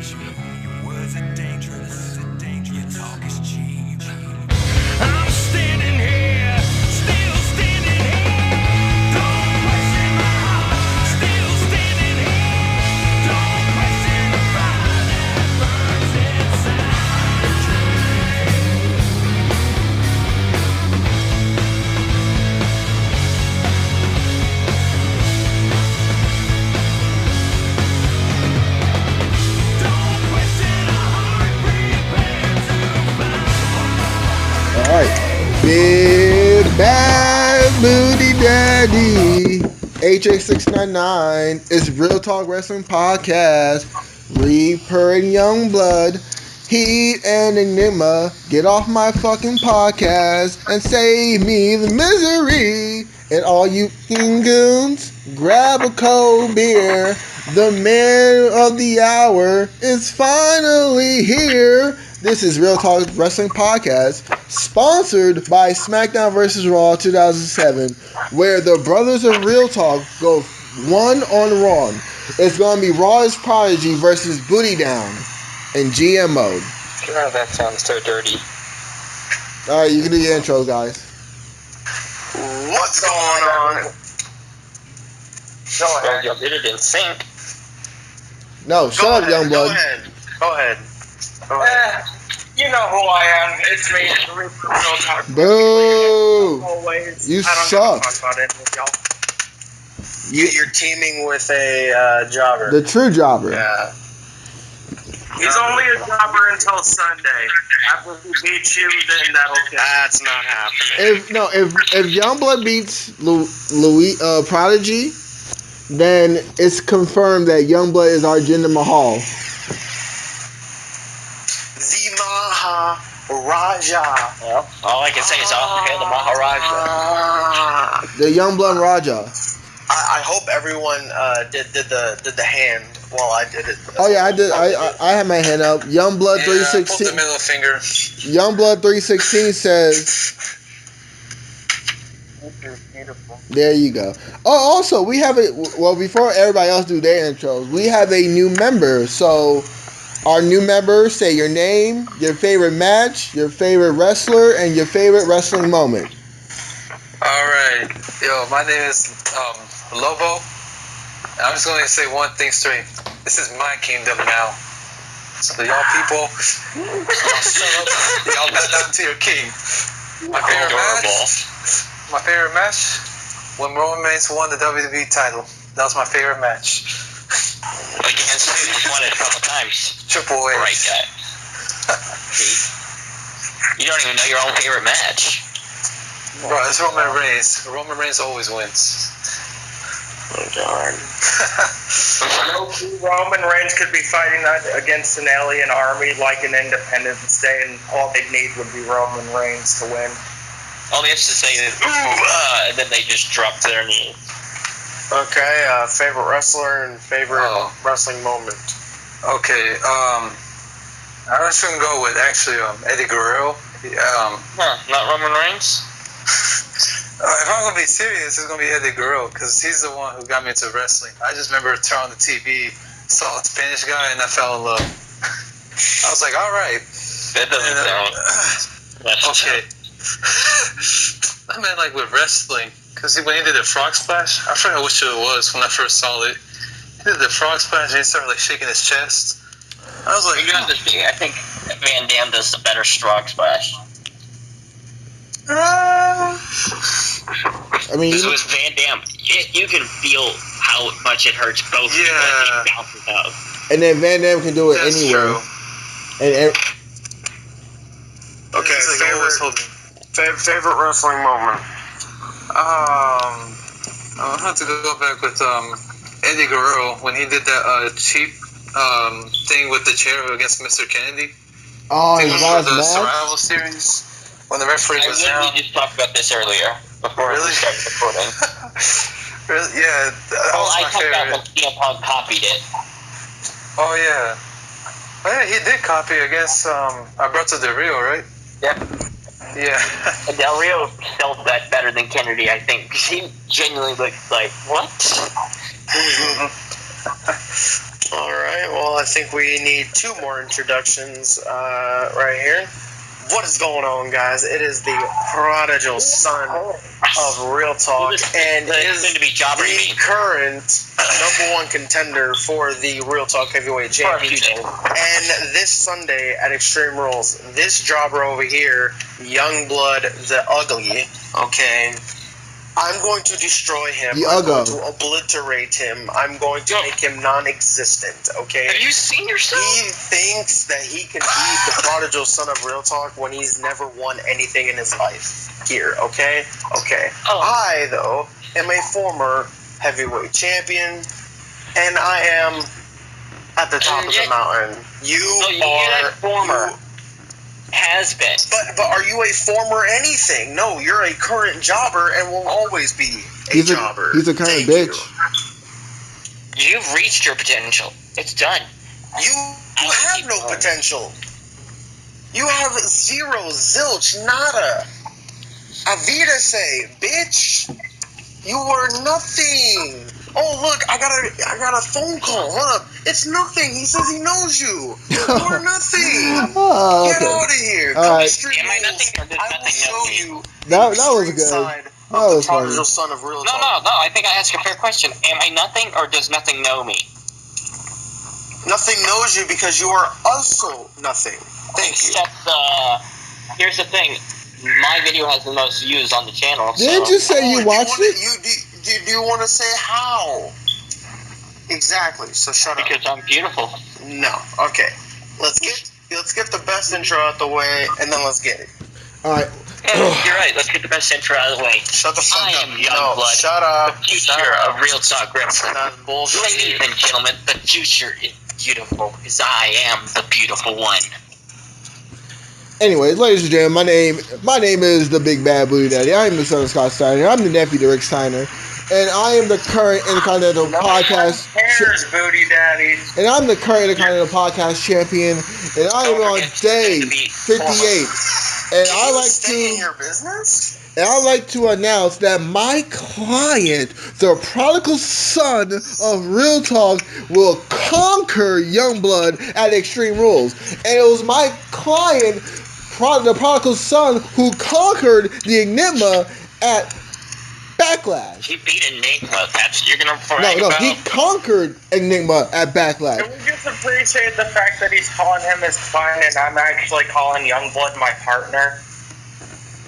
Your words are dangerous. Your talk is cheap. I'm standing here, still standing here. Don't question my heart, still standing here. Don't question the fire that burns inside. Don't question a heart prepared to fight. Alright. Big Bad Booty Daddy. HX699 is Real Talk Wrestling Podcast. Reaper and Youngblood. Heat and Enigma. Get off my fucking podcast and save me the misery. And all you goons, grab a cold beer. The man of the hour is finally here. This is Real Talk Wrestling Podcast, sponsored by SmackDown vs. Raw 2007, where the brothers of Real Talk go one on one. It's going to be Raw's Prodigy versus Booty Down in GM mode. God, that sounds so dirty. All right, you can do your intro, guys. What's going on? Go ahead. You did it in sync. No, shut up, Youngblood. Go ahead. You know who I am. It's me, the Reaper Real Talk. Boo! Always. You I don't suck. give a fuck about it with y'all. You're teaming with a jobber. The true jobber. Yeah. He's only a jobber until Sunday. After he beats you, then that'll kill. That's not happening. If Youngblood beats Prodigy, then it's confirmed that Youngblood is our Jinder Mahal. The Maharaja. Well, all I can say is I'll hail the Maharaja. The Youngblood Raja. I hope everyone did the hand while I did it. Oh yeah, I did. I had my hand up. Youngblood Put the 316. middle finger. Youngblood 316 says. Beautiful. There you go. Oh, also we have a well before everybody else do their intros, we have a new member. So our new members, say your name, your favorite match, your favorite wrestler, and your favorite wrestling moment. Alright, yo, my name is Lobo. I'm just going to say one thing straight. This is my kingdom now. So y'all people, y'all shut up. Y'all bow down to your king. My favorite match, when Roman Reigns won the WWE title. That was my favorite match. Against who? You won it a couple times. Triple H. Right guy. You don't even know your own favorite match. Bro, it's Roman Reigns. Roman Reigns always wins. Oh, darn. Roman Reigns could be fighting against an alien army like an Independence Day, and all they'd need would be Roman Reigns to win. All they have to say is, ooh, and then they just drop to their knees. Okay, favorite wrestler and favorite wrestling moment. Okay, I'm just gonna go with actually Eddie Guerrero. Not Roman Reigns? If I'm gonna be serious, it's gonna be Eddie Guerrero because he's the one who got me into wrestling. I just remember turning on the TV, saw a Spanish guy, and I fell in love. I was like, all right. That doesn't sound. Okay. I meant like with wrestling, because when he did the frog splash, I forgot which it was when I first saw it. He did the frog splash and he started like shaking his chest. I was like, I think Van Damme does the better frog splash. I mean, This was Van Damme. You can feel how much it hurts both people as he bounces out. and then Van Damme can do it that's anywhere. true. And Okay, It's like always holding. favorite wrestling moment. I'll have to go back with Eddie Guerrero when he did that cheap thing with the chair against Mr. Kennedy. oh, I his think it was last the match. Survival Series when the referee was down. We just talked about this earlier before Really? we started recording. Really? Yeah, that was I my talked about favorite. when CM Punk copied it. Oh yeah. Oh yeah, he did copy against Alberto Del Rio, right? Yep. Yeah. And Del Rio sells that better than Kennedy, I think, because he genuinely looks like, what? All right. Well, I think we need 2 more introductions right here. What is going on, guys? It is the prodigal son of Real Talk, and is Soon to be jobber, you the mean? current #1 contender for the Real Talk Heavyweight Championship. And this Sunday at Extreme Rules, this jobber over here, Youngblood the Ugly, okay, I'm going to destroy him. The I'm going Uggo. to obliterate him. I'm going to make him non-existent, okay? Have you seen yourself? He thinks that he can be the prodigal son of Real Talk when he's never won anything in his life. Here, okay? Okay. Oh. I, though, am a former heavyweight champion, and I am at the top of the mountain. You you're are... a former. Has been. But are you a former anything? No, you're a current jobber and will always be a jobber. He's a current Thank bitch. You've reached your potential. It's done. You have no potential. You have zero, zilch, nada. Avida say, bitch. You were nothing. Oh look, I got a phone call. Hold up. It's nothing. He says he knows you. You are nothing. Oh, Get okay. out of here. All Come right. to Street Am I Rules. nothing or does I will nothing show know me? you That was extreme good. side That of was the prodigal funny. son of Real No, Talk. I think I asked a fair question. Am I nothing or does nothing know me? Nothing knows you because you are also nothing. Thank you. Except, here's the thing. My video has the most views on the channel. So. Didn't you say you watched it? Do you want to say how? Exactly. So shut up. Because I'm beautiful. No. Okay. Let's get the best intro out the way, and then let's get it. All right. You're right. Let's get the best intro out of the way. Shut the fuck I up. am No, Youngblood, shut up. the future Shut up. of Real Talk Wrestling. That's bullshit. Ladies and gentlemen, the future is beautiful because I am the beautiful one. Anyways, ladies and gentlemen, my name is the Big Bad Booty Daddy. I am the son of Scott Steiner. I'm the nephew to Rick Steiner, and I am the current Intercontinental Podcast. Here's Booty Daddy. And I'm the current Intercontinental Podcast champion, and I am on day 58. And I like Stay in to your business? announce that my client, the prodigal son of Real Talk, will conquer Youngblood at Extreme Rules. And it was my client, the prodigal son, who conquered the Enigma at Backlash. He beat Enigma. That's you're gonna brag No, about. he conquered Enigma at Backlash. Can we just appreciate the fact that he's calling him his client and I'm actually calling Youngblood my partner?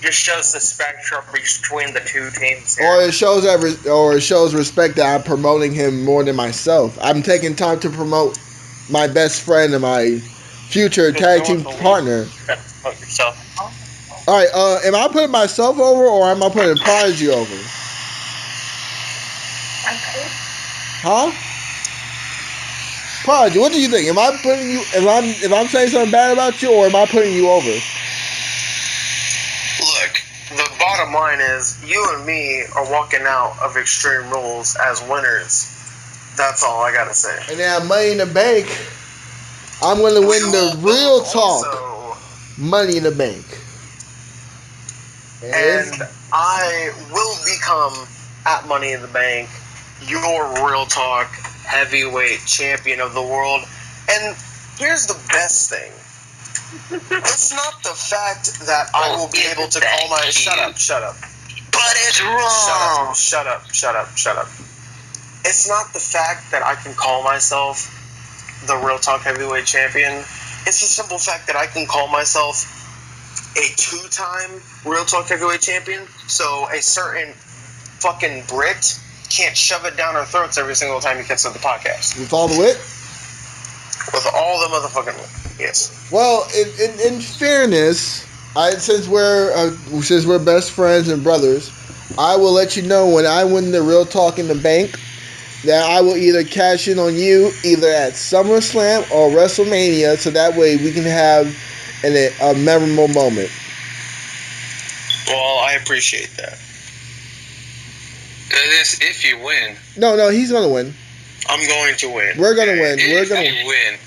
Just shows the spectrum between the two teams here. Or it shows respect that I'm promoting him more than myself. I'm taking time to promote my best friend and my future tag team partner. Promote yourself. All right, am I putting myself over or am I putting Prodigy over? Huh? Prodigy, what do you think? Am I putting you? If I'm saying something bad about you, or am I putting you over? Look, the bottom line is you and me are walking out of Extreme Rules as winners. That's all I gotta say. And then Money in the Bank, I'm going to win the Real Talk Also, Money in the Bank. and I will become, at Money in the Bank, your Real Talk heavyweight champion of the world. And here's the best thing. It's not the fact that I will be able to call my... Shut up. But it's wrong. Shut up. It's not the fact that I can call myself the Real Talk heavyweight champion. It's the simple fact that I can call myself a 2-time Real Talk heavyweight champion. So a certain fucking Brit can't shove it down our throats every single time he gets to the podcast. With all the wit? With all the motherfucking wit. Yes. Well, in fairness, since we're best friends and brothers, I will let you know when I win the Real Talk in the Bank that I will either cash in on you either at SummerSlam or WrestleMania, so that way we can have a memorable moment. Well, I appreciate that. That is if you win. No, he's gonna win. I'm going to win. We're gonna win. If you win.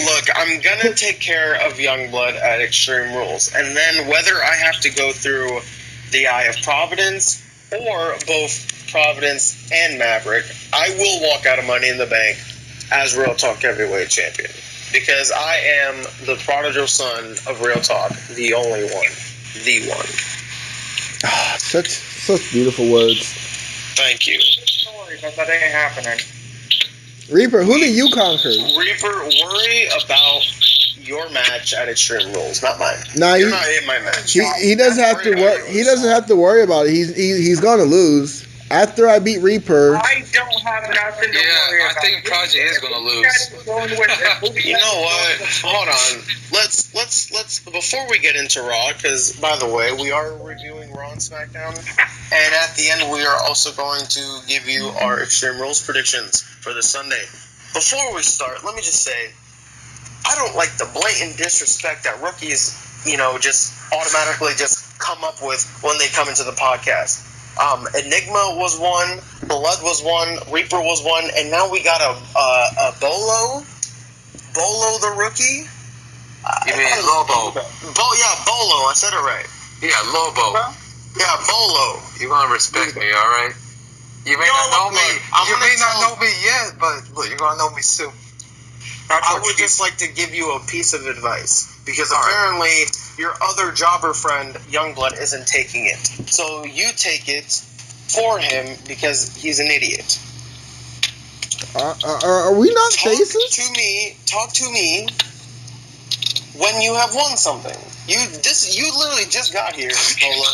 Look, I'm gonna take care of Youngblood at Extreme Rules, and then whether I have to go through the Eye of Providence or both Providence and Maverick, I will walk out of Money in the Bank as Real Talk Heavyweight Champion. Because I am the prodigal son of Real Talk, the only one. The one. Such beautiful words. Thank you. Sorry, but that ain't happening. Reaper, who did you conquer? Reaper, worry about your match at Extreme Rules, not mine. Nah, You're not in my match. he doesn't have to worry. He doesn't have to worry about it. He's gonna lose. After I beat Reaper, I don't have nothing to worry about. I think Project is gonna lose. You know what? Hold on. Let's before we get into Raw, because by the way, we are reviewing Raw and SmackDown, and at the end we are also going to give you our Extreme Rules predictions for the Sunday. Before we start, let me just say, I don't like the blatant disrespect that rookies, just automatically just come up with when they come into the podcast. Enigma was one, Blood was one, Reaper was one, and now we got a Bolo the rookie. You mean Lobo? Bolo. I said it right. Yeah, Lobo. Yeah, Bolo. You gonna respect me, all right? You may not know me. You may not know me yet, but look, you're gonna know me soon. I would just like to give you a piece of advice, because apparently your other jobber friend, Youngblood, isn't taking it. So you take it for him because he's an idiot. are we not faces? Talk to me when you have won something. You literally just got here, Bolo,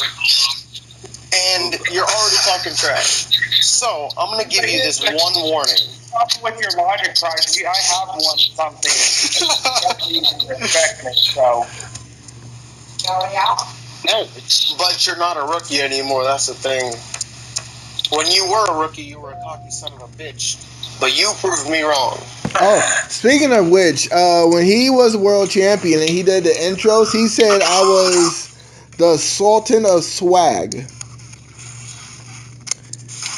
and you're already talking trash. So I'm gonna give you this one warning. Stop with your logic, Prodigy. I have won something. You respect me, so. No, but you're not a rookie anymore. That's the thing. When you were a rookie, you were a cocky son of a bitch. But you proved me wrong. Oh, speaking of which, when he was world champion and he did the intros, he said I was the Sultan of Swag.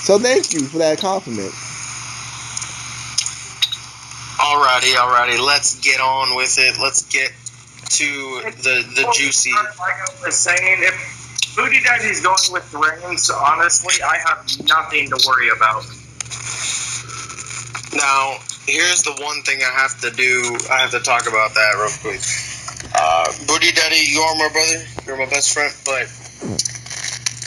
So thank you for that compliment. Alrighty. Let's get on with it. Let's get to the juicy. Like I was saying, if Booty Daddy's going with Reigns, honestly, I have nothing to worry about. Now, here's the one thing I have to do. I have to talk about that real quick. Booty Daddy, you are my brother. You're my best friend. But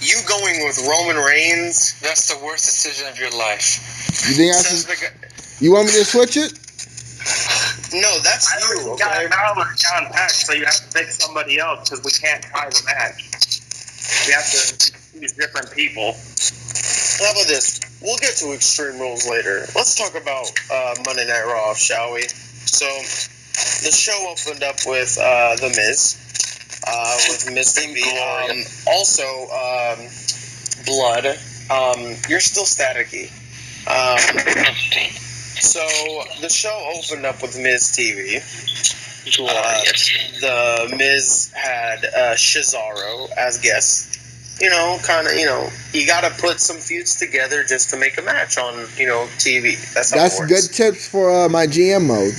you going with Roman Reigns, That's the worst decision of your life. You think you want me to switch it? No, that's you, We got okay? Balor down pat, so you have to pick somebody else because we can't tie the match. We have to use different people. How about this? We'll get to Extreme Rules later. Let's talk about Monday Night Raw, shall we? So, the show opened up with The Miz, with Miz TV. Also, Blood. You're still staticky. So, the show opened up with Miz TV. The Miz had Cesaro as guest. You gotta put some feuds together just to make a match on, TV. That's how it works. Good tips for my GM mode.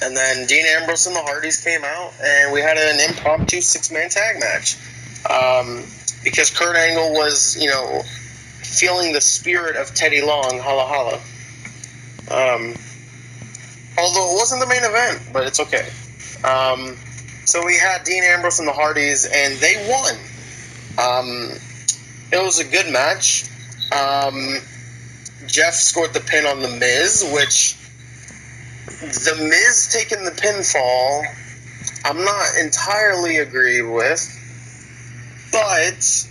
And then Dean Ambrose and the Hardys came out, and we had an impromptu 6-man tag match. Because Kurt Angle was, feeling the spirit of Teddy Long, holla holla. Although it wasn't the main event, but it's okay. So we had Dean Ambrose and the Hardys, and they won. It was a good match. Jeff scored the pin on The Miz, which The Miz taking the pinfall, I'm not entirely agree with, but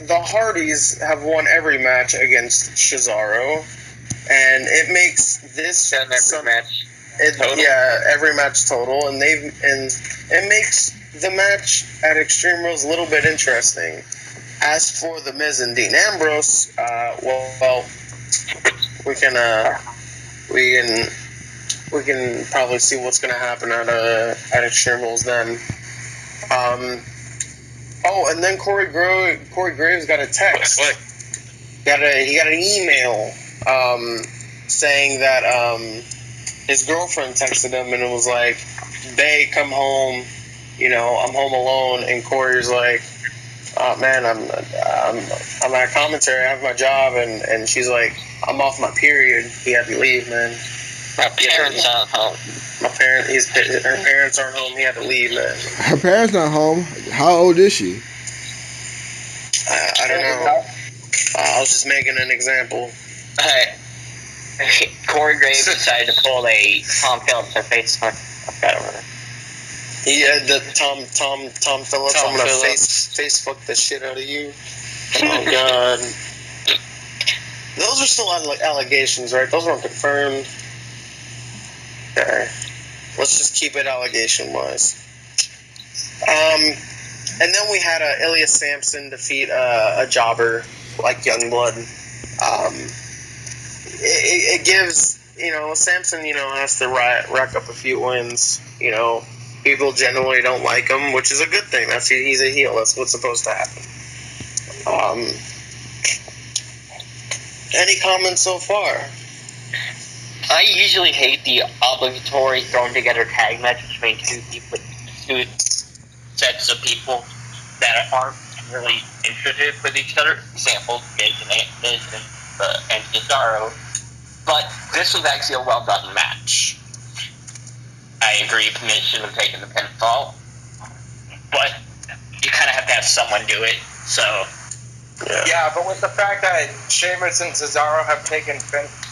the Hardys have won every match against Cesaro, and it makes this match. every match total, and it makes the match at Extreme Rules a little bit interesting. As for The Miz and Dean Ambrose, we can probably see what's going to happen at Extreme Rules then. And then Corey Graves got a text. He got an email saying that his girlfriend texted him and it was like, "Babe, come home. I'm home alone." And Corey's like, Oh man, I'm at commentary. I have my job, and she's like, I'm off my period. He had to leave, man. My parents aren't home. Her parents aren't home. He had to leave, man. Her parents not home. How old is she? I don't know. I was just making an example. Corey Graves decided to pull a Tom Phillips on Facebook. I've got over. Yeah, the Tom Phillips. I'm gonna Facebook the shit out of you. Oh god. Those are still allegations, right? Those weren't confirmed. Okay. Let's just keep it allegation wise. And then we had Elias Sampson defeat a jobber like Youngblood. It gives, Sampson, has to rack up a few wins. People generally don't like him, which is a good thing. He's a heel. That's what's supposed to happen. Any comments so far? I usually hate the obligatory thrown together tag match between two sets of people that aren't really interested with each other. Example, Miz and Cesaro. But this was actually a well done match. I agree, Miz should have taken the pinfall, but you kind of have to have someone do it. So. Yeah, but with the fact that Sheamus and Cesaro have taken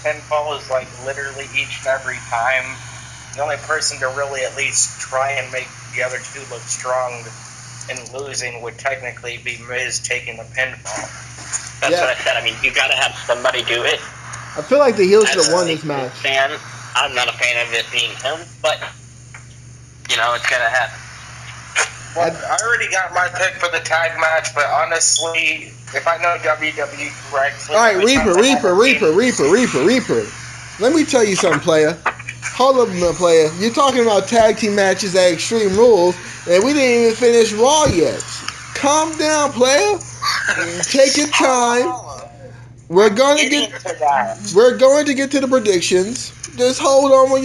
pinfall is like literally each and every time, the only person to really at least try and make the other two look strong in losing would technically be Miz taking the pinfall. That's what I said. I mean, you got to have somebody do it. I feel like the heels should have won this match. I'm not a fan of it being him, but it's gonna happen. Well, I already got my pick for the tag match, but honestly, if I know WWE correctly... Alright, Reaper. Let me tell you something, player. Hold up, player. You're talking about tag team matches at Extreme Rules, and we didn't even finish Raw yet. Calm down, player. Take your time. We're going to get to the predictions. Just hold on we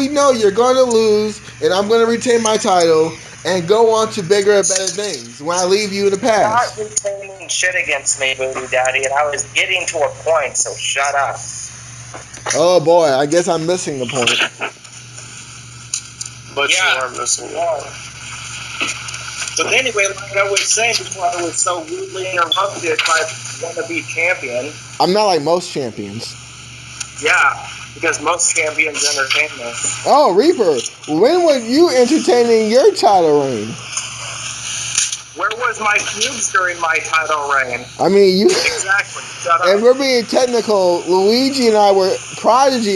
know you're going to lose, and I'm going to retain my title and go on to bigger and better things when I leave you in the past. You're not retaining shit against me, Booty Daddy, and I was getting to a point, so shut up. Oh boy, I guess I'm missing the point. But you are missing the point. But anyway, like I was saying before I was so rudely interrupted by wannabe champion. I'm not like most champions. Yeah, because most champions entertain me. Oh, Reaper, when were you entertaining your title reign? Where was my feuds during my title reign? I mean, you... Exactly, shut up. And we're being technical. Prodigy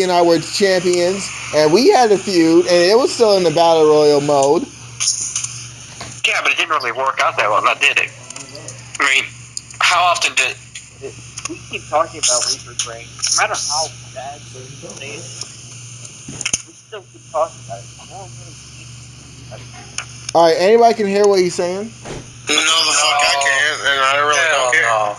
and I were champions, and we had a feud, and it was still in the Battle Royal mode. Yeah, but it didn't really work out that well, now did it? I mean, how often did... We keep talking about Reaper's reign. No matter how bad they say it, we still keep talking about it. Alright, anybody can hear what he's saying? No, the fuck I can't, and I really don't care. No.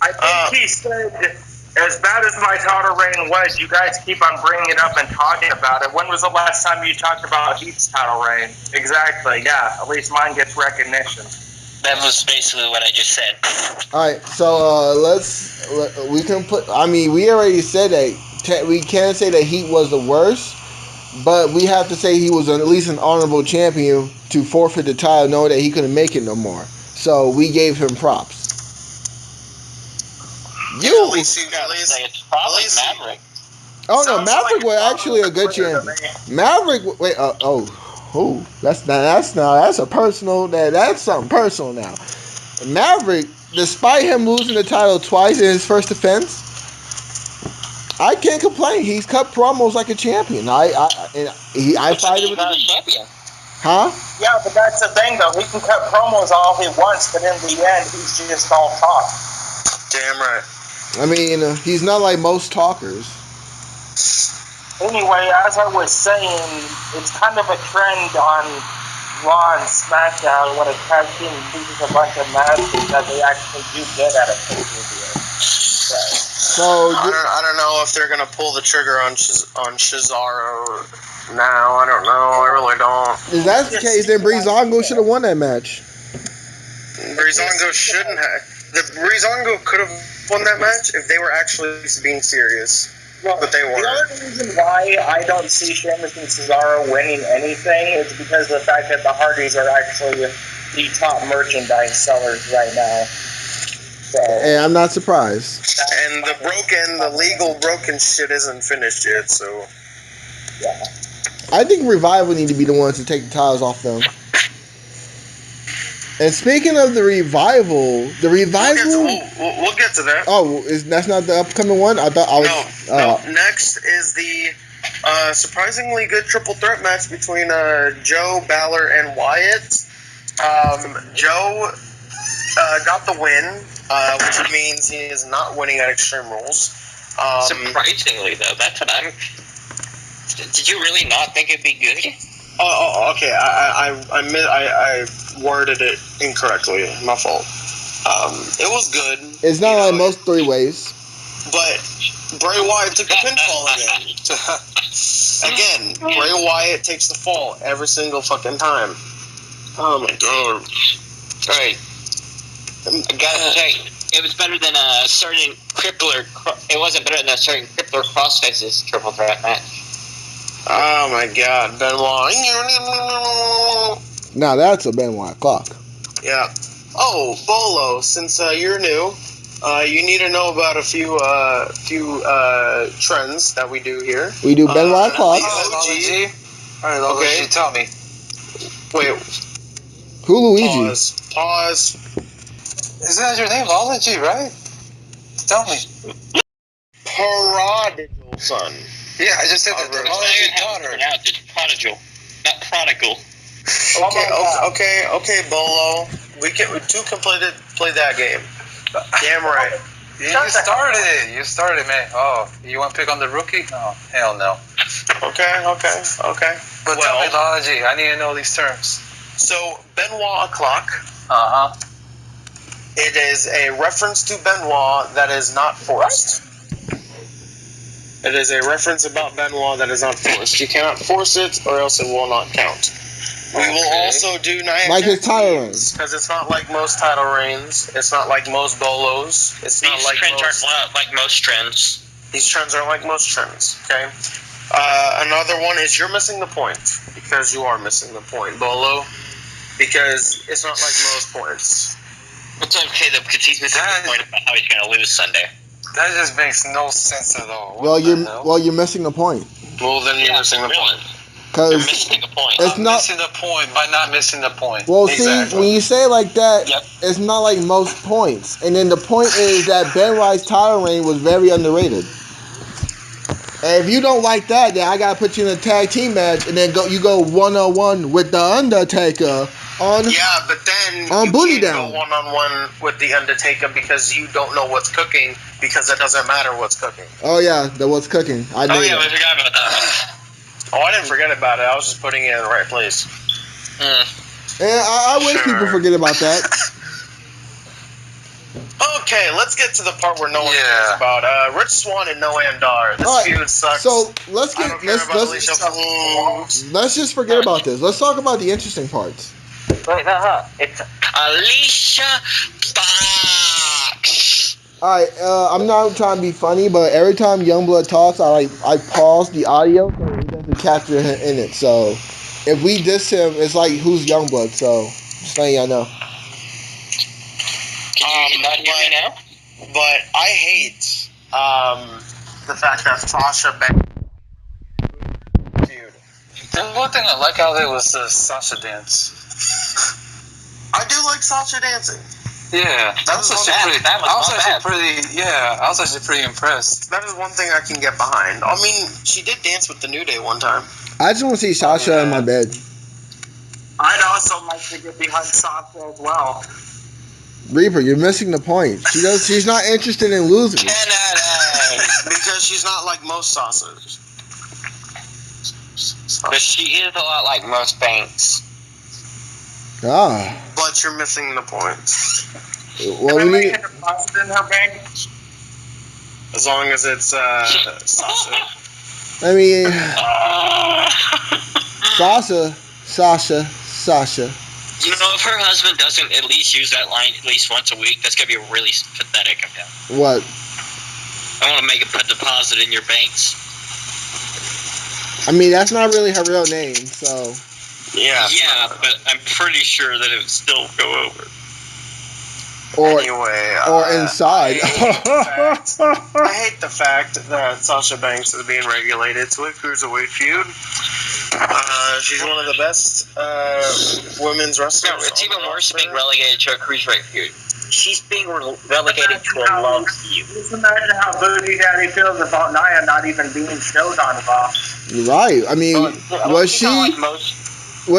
I think he said, as bad as my title reign was, you guys keep on bringing it up and talking about it. When was the last time you talked about Heath's title reign? Exactly, yeah. At least mine gets recognition. That was basically what I just said. Alright, so we already said that we can't say that Heat was the worst, but we have to say he was at least an honorable champion to forfeit the title knowing that he couldn't make it no more. So we gave him props. At least Maverick. Oh no, Sounds Maverick like was actually a good champion. Maverick, that's something personal now. Maverick, despite him losing the title twice in his first defense, I can't complain. He's cut promos like a champion. I fight him with a champion. Huh? Yeah, but that's the thing though. He can cut promos all he wants, but in the end, he's just all talk. Damn right. I mean, he's not like most talkers. Anyway, as I was saying, it's kind of a trend on Raw and SmackDown when a tag team loses a bunch of matches that they actually do good at a pay-per-view. So I don't know if they're gonna pull the trigger on Cesaro I don't know. I really don't. If that's the case, then Breezango should have won that match. Breezango shouldn't have. The Breezango could have won that match if they were actually being serious. But they weren't. The only reason why I don't see Sheamus and Cesaro winning anything is because of the fact that the Hardys are actually the top merchandise sellers right now. So, And I'm not surprised. And the legal broken shit isn't finished yet, so. yeah. I think Revival need to be the ones to take the titles off them. And speaking of the Revival, We'll get to that. Oh, that's not the upcoming one? I thought I was. No. Next is the surprisingly good triple threat match between Joe, Balor, and Wyatt. Joe got the win, which means he is not winning at Extreme Rules. Surprisingly, though, that's what I'm. Did you really not think it'd be good? Okay. I worded it incorrectly. My fault. It was good. It's not like most 3-ways. But Bray Wyatt took the pinfall again. Bray Wyatt takes the fall every single fucking time. Oh my god. Right. I gotta say, it was better than a certain Crippler. It wasn't better than a certain Crippler Crossface's triple threat match. Oh my god, Benoit. Now that's a Benoit clock. Yeah. Oh, Bolo, since you're new, you need to know about a few trends that we do here. We do Benoit clock. OG. Alright, okay. Tell me. Wait, Who Luigi? Pause. Isn't that your name? Lology, right? Tell me. Prodigal son. Yeah, I just said that. I don't even have to pronounce it. It's prodigal, not prodigal. Okay, Bolo. We play that game. Damn right. You started, man. Oh, you want to pick on the rookie? No, hell no. Okay. But tell me, Lology, I need to know these terms. So, Benoit clock. Uh-huh. It is a reference to Benoit that is not forced. It is a reference about Benoit that is not forced. You cannot force it, or else it will not count. We will also do Nia Like his Jax title reigns. because it's not like most title reigns. It's not like most bolos. It's not These like trends most. aren't like most trends. These trends are like most trends. Okay. Another one is you're missing the point because you are missing the point, Bolo. Because it's not like most points. It's okay though, because he's missing the point about how he's going to lose Sunday. That just makes no sense at all. Well, you're missing the point. Well, then you're missing the point. You're Cause missing the point. it's I'm not. missing the point by not missing the point. Well, Exactly. see, when you say it like that, Yep. it's not like most points. And then the point is that Benoit's title reign was very underrated. And if you don't like that, then I gotta put you in a tag team match, and then you go 1-on-1 with the Undertaker on. Yeah, but then On you Bully can't Down. go 1-on-1 with the Undertaker because you don't know what's cooking because it doesn't matter what's cooking. Oh yeah, that was cooking. I knew Oh yeah, we that. forgot about that. Oh, I didn't forget about it. I was just putting it in the right place. And I wish people forget about that. Okay, let's get to the part where no one Yeah. cares about. Rich Swann and Noam Dar. This All right, feud sucks. So let's I get don't care about Alicia Fox. let's just forget about this. Let's talk about the interesting parts. Wait, it's Alicia Fox. All right, I'm not trying to be funny, but every time Youngblood talks, I pause the audio so it doesn't capture him in it. So if we diss him, it's like who's Youngblood. So just letting y'all know. Can you not hear me now? But I hate the fact that Sasha Banks feud. The one thing I like out of it was the Sasha dance. I do like Sasha dancing. Yeah, That was actually that was I was not actually bad. I was actually pretty impressed. That is one thing I can get behind. I mean, she did dance with the New Day one time. I just want to see Sasha in my bed. I'd also like to get behind Sasha as well. Reaper, you're missing the point. She's not interested in losing. Because she's not like most Sasas. But she is a lot like most Banks. Ah. But you're missing the point. Well, we need. Can I deposit in her bank? As long as it's Sasha. I mean, Sasha. You know, if her husband doesn't at least use that line at least once a week, that's gonna be really pathetic of him. What? I want to make him put deposit in your banks. I mean, that's not really her real name, so. Yeah, but I'm pretty sure that it would still go over. Or inside. I hate the fact that Sasha Banks is being relegated to a cruiserweight feud. She's one of the best women's wrestlers. No, it's even worse being relegated to a cruiserweight feud. She's being relegated to a love feud. Just imagine how Booty Daddy feels about Nia not even being showed on Raw. Right. I mean, was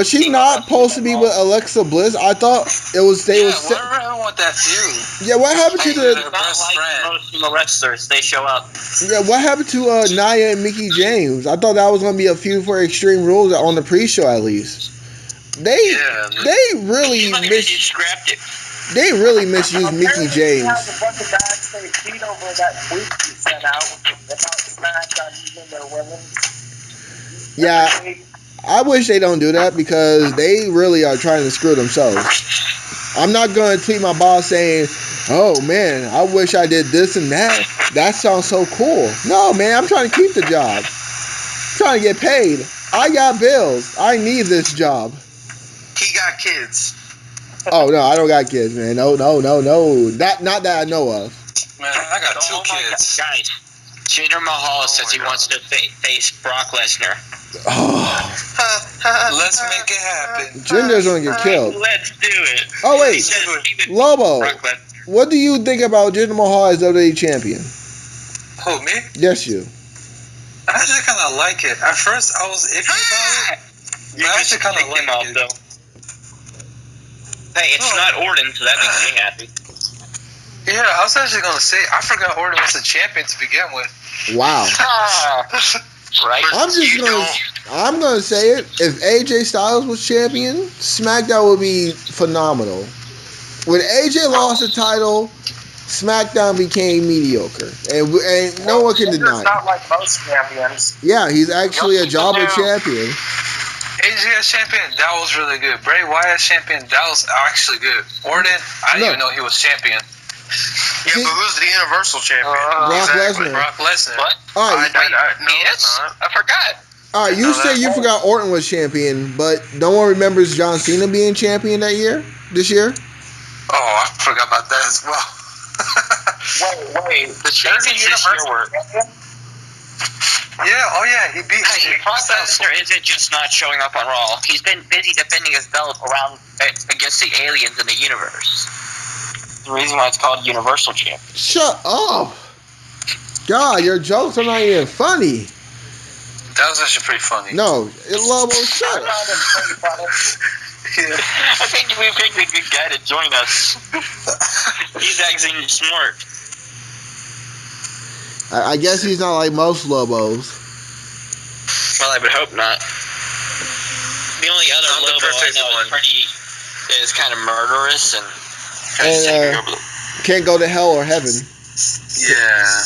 she not supposed to be with Alexa Bliss? I thought it was they was. I want that feud. Yeah, what happened to Their the? best friend. Most female wrestlers, they show up. Yeah, what happened to Nia and Mickie James? I thought that was gonna be a feud for Extreme Rules on the pre-show at least. They really scrapped it. They really misused Mickie James. She has a bunch of backstage feed over that tweet she sent out about SmackDown using their women. Yeah, I wish they don't do that because they really are trying to screw themselves. I'm not gonna tweet my boss saying, "Oh man, I wish I did this and that. That sounds so cool." No, man, I'm trying to keep the job. I'm trying to get paid. I got bills. I need this job. He got kids. Oh no, I don't got kids, man. No. Not that I know of. Man, I got two kids. Guys, Jinder Mahal says he wants to face Brock Lesnar. Oh, Let's make it happen. Jinder's gonna get killed. Let's do it. Oh He wait, said he would- Lobo, Brock Lesnar. what do you think about Jinder Mahal as WWE champion? Who, me? Yes, you. I actually kind of like it. At first, I was iffy about it. You I just actually kind of kicked him like off, it. though. Hey, it's not Orton, so that makes me happy. Yeah, I was actually going to say, I forgot Orton was the champion to begin with. Wow. Right? I'm gonna say it. If AJ Styles was champion, SmackDown would be phenomenal. When AJ lost the title, SmackDown became mediocre, and no one can deny It's it. not like most champions. Yeah, he's actually a jobber champion. AJ as champion, that was really good. Bray Wyatt as champion, that was actually good. Orton, I didn't even know he was champion. Yeah, but who's the Universal Champion? Brock Lesnar. Brock Lesnar. What? All right, No, it's not. I forgot. all right. You say you forgot Orton was champion, but no one remembers John Cena being champion this year. Oh, I forgot about that as well. Wait. The champions this year were... Yeah, oh yeah, he beat Hey, Brock Lesnar isn't just not showing up on Raw. He's been busy defending his belt around against the aliens in the universe. The reason why it's called Universal Champion. Shut up. God, your jokes are not even funny. That was actually pretty funny. No, Lobo, shut up. Yeah. I think we picked a good guy to join us. He's acting smart. I guess he's not like most Lobos. Well, I would hope not. The only other I'm the Lobo I perfect know one. is kind of murderous and Can't go to hell or heaven. Yeah.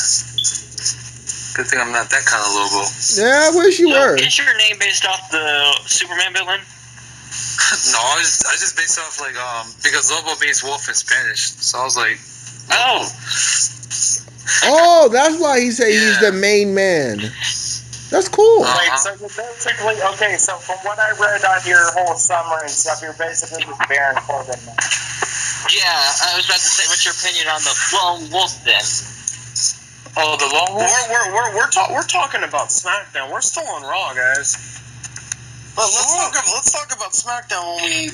Good thing I'm not that kind of Lobo. Yeah, I wish you were. Is your name based off the Superman villain? No, I just based off like because Lobo means wolf in Spanish, so I was like, Oh, Oh, that's why he said he's the main man. That's cool. Wait, so you're basically, okay, so from what I read on your whole summary and stuff, you're basically just Baron Corbin now. yeah. I was about to say, what's your opinion on the lone wolf then? oh, the Lone Wolf. We're talking about SmackDown. We're still on Raw, guys. But let's talk about SmackDown when we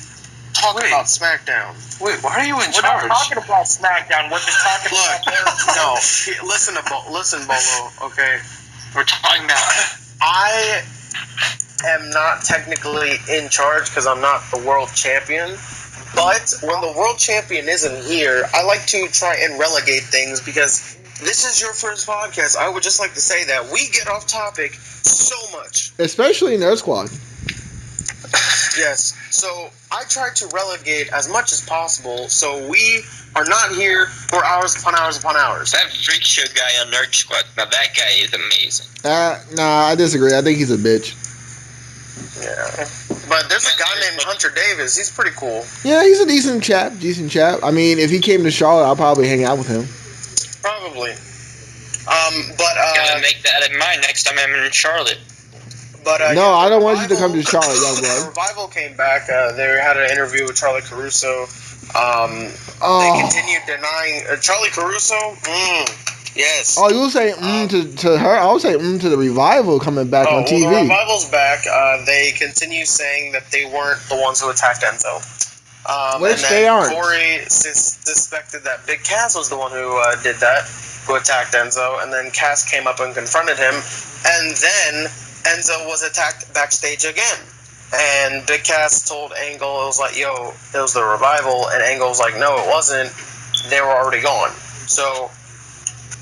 talk about SmackDown. Wait, why are you in We're not charge? talking about SmackDown, we're just talking about No, listen, Bolo. Okay, We're talking about. I am not technically in charge because I'm not the world champion. But when the world champion isn't here, I like to try and relegate things because this is your first podcast. I would just like to say that we get off topic so much. Especially in Nerd Squad. Yes. So I try to relegate as much as possible so we are not here for hours upon hours upon hours. That freak show guy on Nerd Squad. Now that guy is amazing. Nah, I disagree. I think he's a bitch. Yeah. But there's a guy named Hunter Davis. He's pretty cool. Yeah, he's a decent chap. I mean, if he came to Charlotte, I'll probably hang out with him. Probably. Gotta make that in mind next time I'm in Charlotte. No, I don't want you to come to Charlotte, young The blood. Revival came back. They had an interview with Charlie Caruso. They Oh, continued denying Charlie Caruso. Yes. oh, you were saying to her? I would say to the Revival coming back on Well, the TV. Revival's back. They continue saying that they weren't the ones who attacked Enzo. Which and then they aren't. Corey suspected that Big Cass was the one who did that, who attacked Enzo, and then Cass came up and confronted him, and then Enzo was attacked backstage again. And Big Cass told Angle, it was like, yo, it was the Revival, and Angle was like, no, it wasn't. They were already gone. So,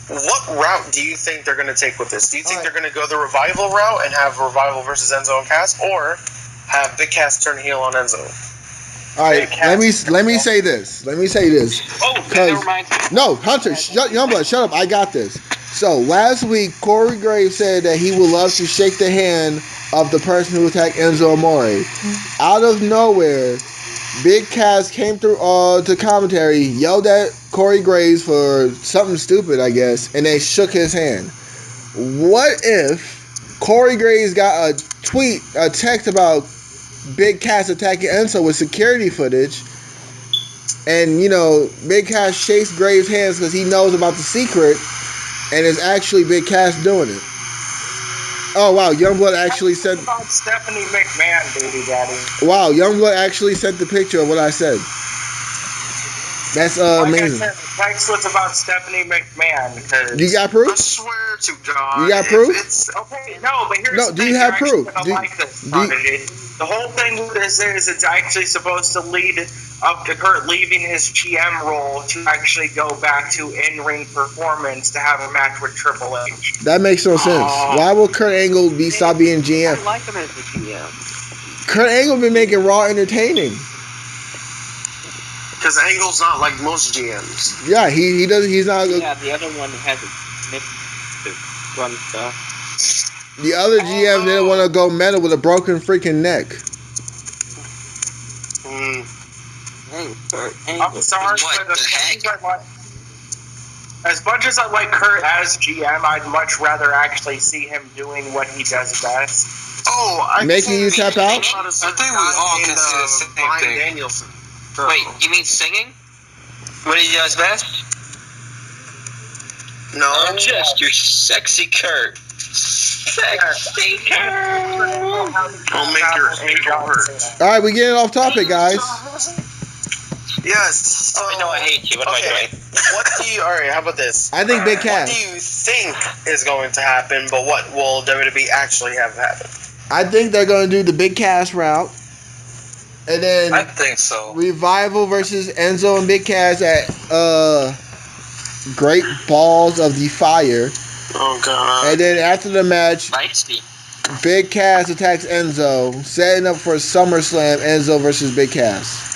what route do you think they're going to take with this? Do you think they're going to go the Revival route and have Revival versus Enzo and Cass, or have Big Cass turn heel on Enzo? All right, let me say this. Oh, never mind. No, Hunter, Youngblood, shut up. I got this. So last week, Corey Graves said that he would love to shake the hand of the person who attacked Enzo Amore. Out of nowhere, Big Cass came through to commentary, yelled at Corey Graves for something stupid, I guess, and they shook his hand. What if Corey Graves got a text about Big Cass attacking Enzo with security footage, and Big Cass shakes Graves' hands because he knows about the secret, and it's actually Big Cass doing it. Oh wow, Youngblood actually sent. About Stephanie McMahon, baby daddy. Wow, Youngblood actually sent the picture of what I said. That's amazing. Like I said, the text was about Stephanie McMahon. Because You got I proof? swear to God. You got proof? okay, no, but here's No, the do thing. you have You're actually proof? gonna like this, do you- Prodigy. The whole thing with this is it's actually supposed to lead up to Kurt leaving his GM role to actually go back to in-ring performance to have a match with Triple H. That makes no sense. Why will Kurt Angle stop being GM? I like him as the GM. Kurt Angle been making Raw entertaining. Because Angle's not like most GMs. Yeah, he does. He's not. Yeah, the other one has a mix to run stuff. The other GM didn't want to go meta with a broken freaking neck. Hey, Kurt I'm Angle. sorry, What but the as much as I like Kurt as GM, I'd much rather actually see him doing what he does best. Oh, Making you tap out? I think we all can say the same Bryan thing. Danielson. Wait, you mean singing? What he does best? No. I'm just your sexy Kurt. Sexy Kurt. Don't make your ego hurt. All right, we getting off topic, guys. Yes. So, I know I hate you. What am I doing? What do you? All right. How about this? I think Big What Cass. do you think is going to happen? But what will WWE actually have happen? I think they're gonna do the Big Cass route, and then I think so. Revival versus Enzo and Big Cass at Great Balls of the Fire, Oh God. and then after the match, Feisty. Big Cass attacks Enzo, setting up for SummerSlam. Enzo versus Big Cass.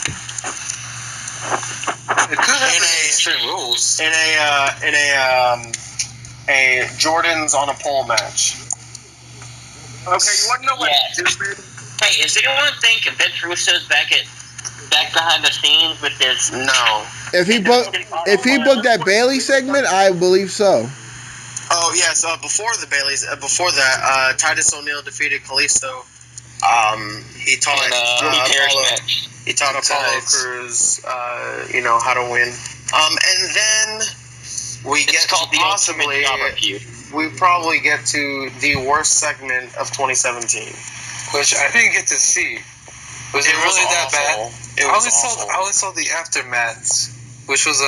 It could have In been a- Extreme Rules. In a Jordans on a pole match. Okay, you want to know what's Yeah. stupid? Hey, is anyone think Vince Russo's back behind the scenes with this? No. If he booked that Bailey segment, I believe so. Oh yes. Before the Baileys, before that, Titus O'Neil defeated Kalisto. He taught he taught Apollo Crews, how to win. And then we It's get called to the Ultimate possibly Jobber Feud. we probably get to the worst segment of 2017. Which I didn't get to see. Was it really that bad? It I was only awful. saw the aftermath, which was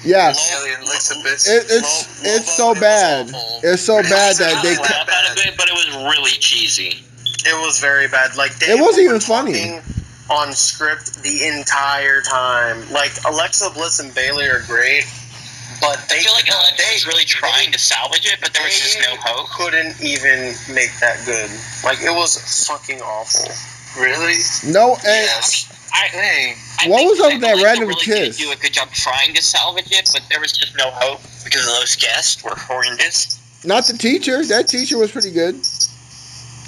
Yeah. Alien Elizabeth. It's so bad. It's so bad that they. Laugh out of it, but it was really cheesy. It was very bad. Like they It wasn't were even funny. talking on script the entire time. Like Alexa Bliss and Bailey are great, but I feel like Alexa was really trying to salvage it, but there was just no hope. Couldn't even make that good. Like it was fucking awful. Really? No, and Yes. Dang. I What think was up with that Alexa random really kiss? did do a good job trying to salvage it, but there was just no hope because those guests were horrendous. not the teacher. That teacher was pretty good.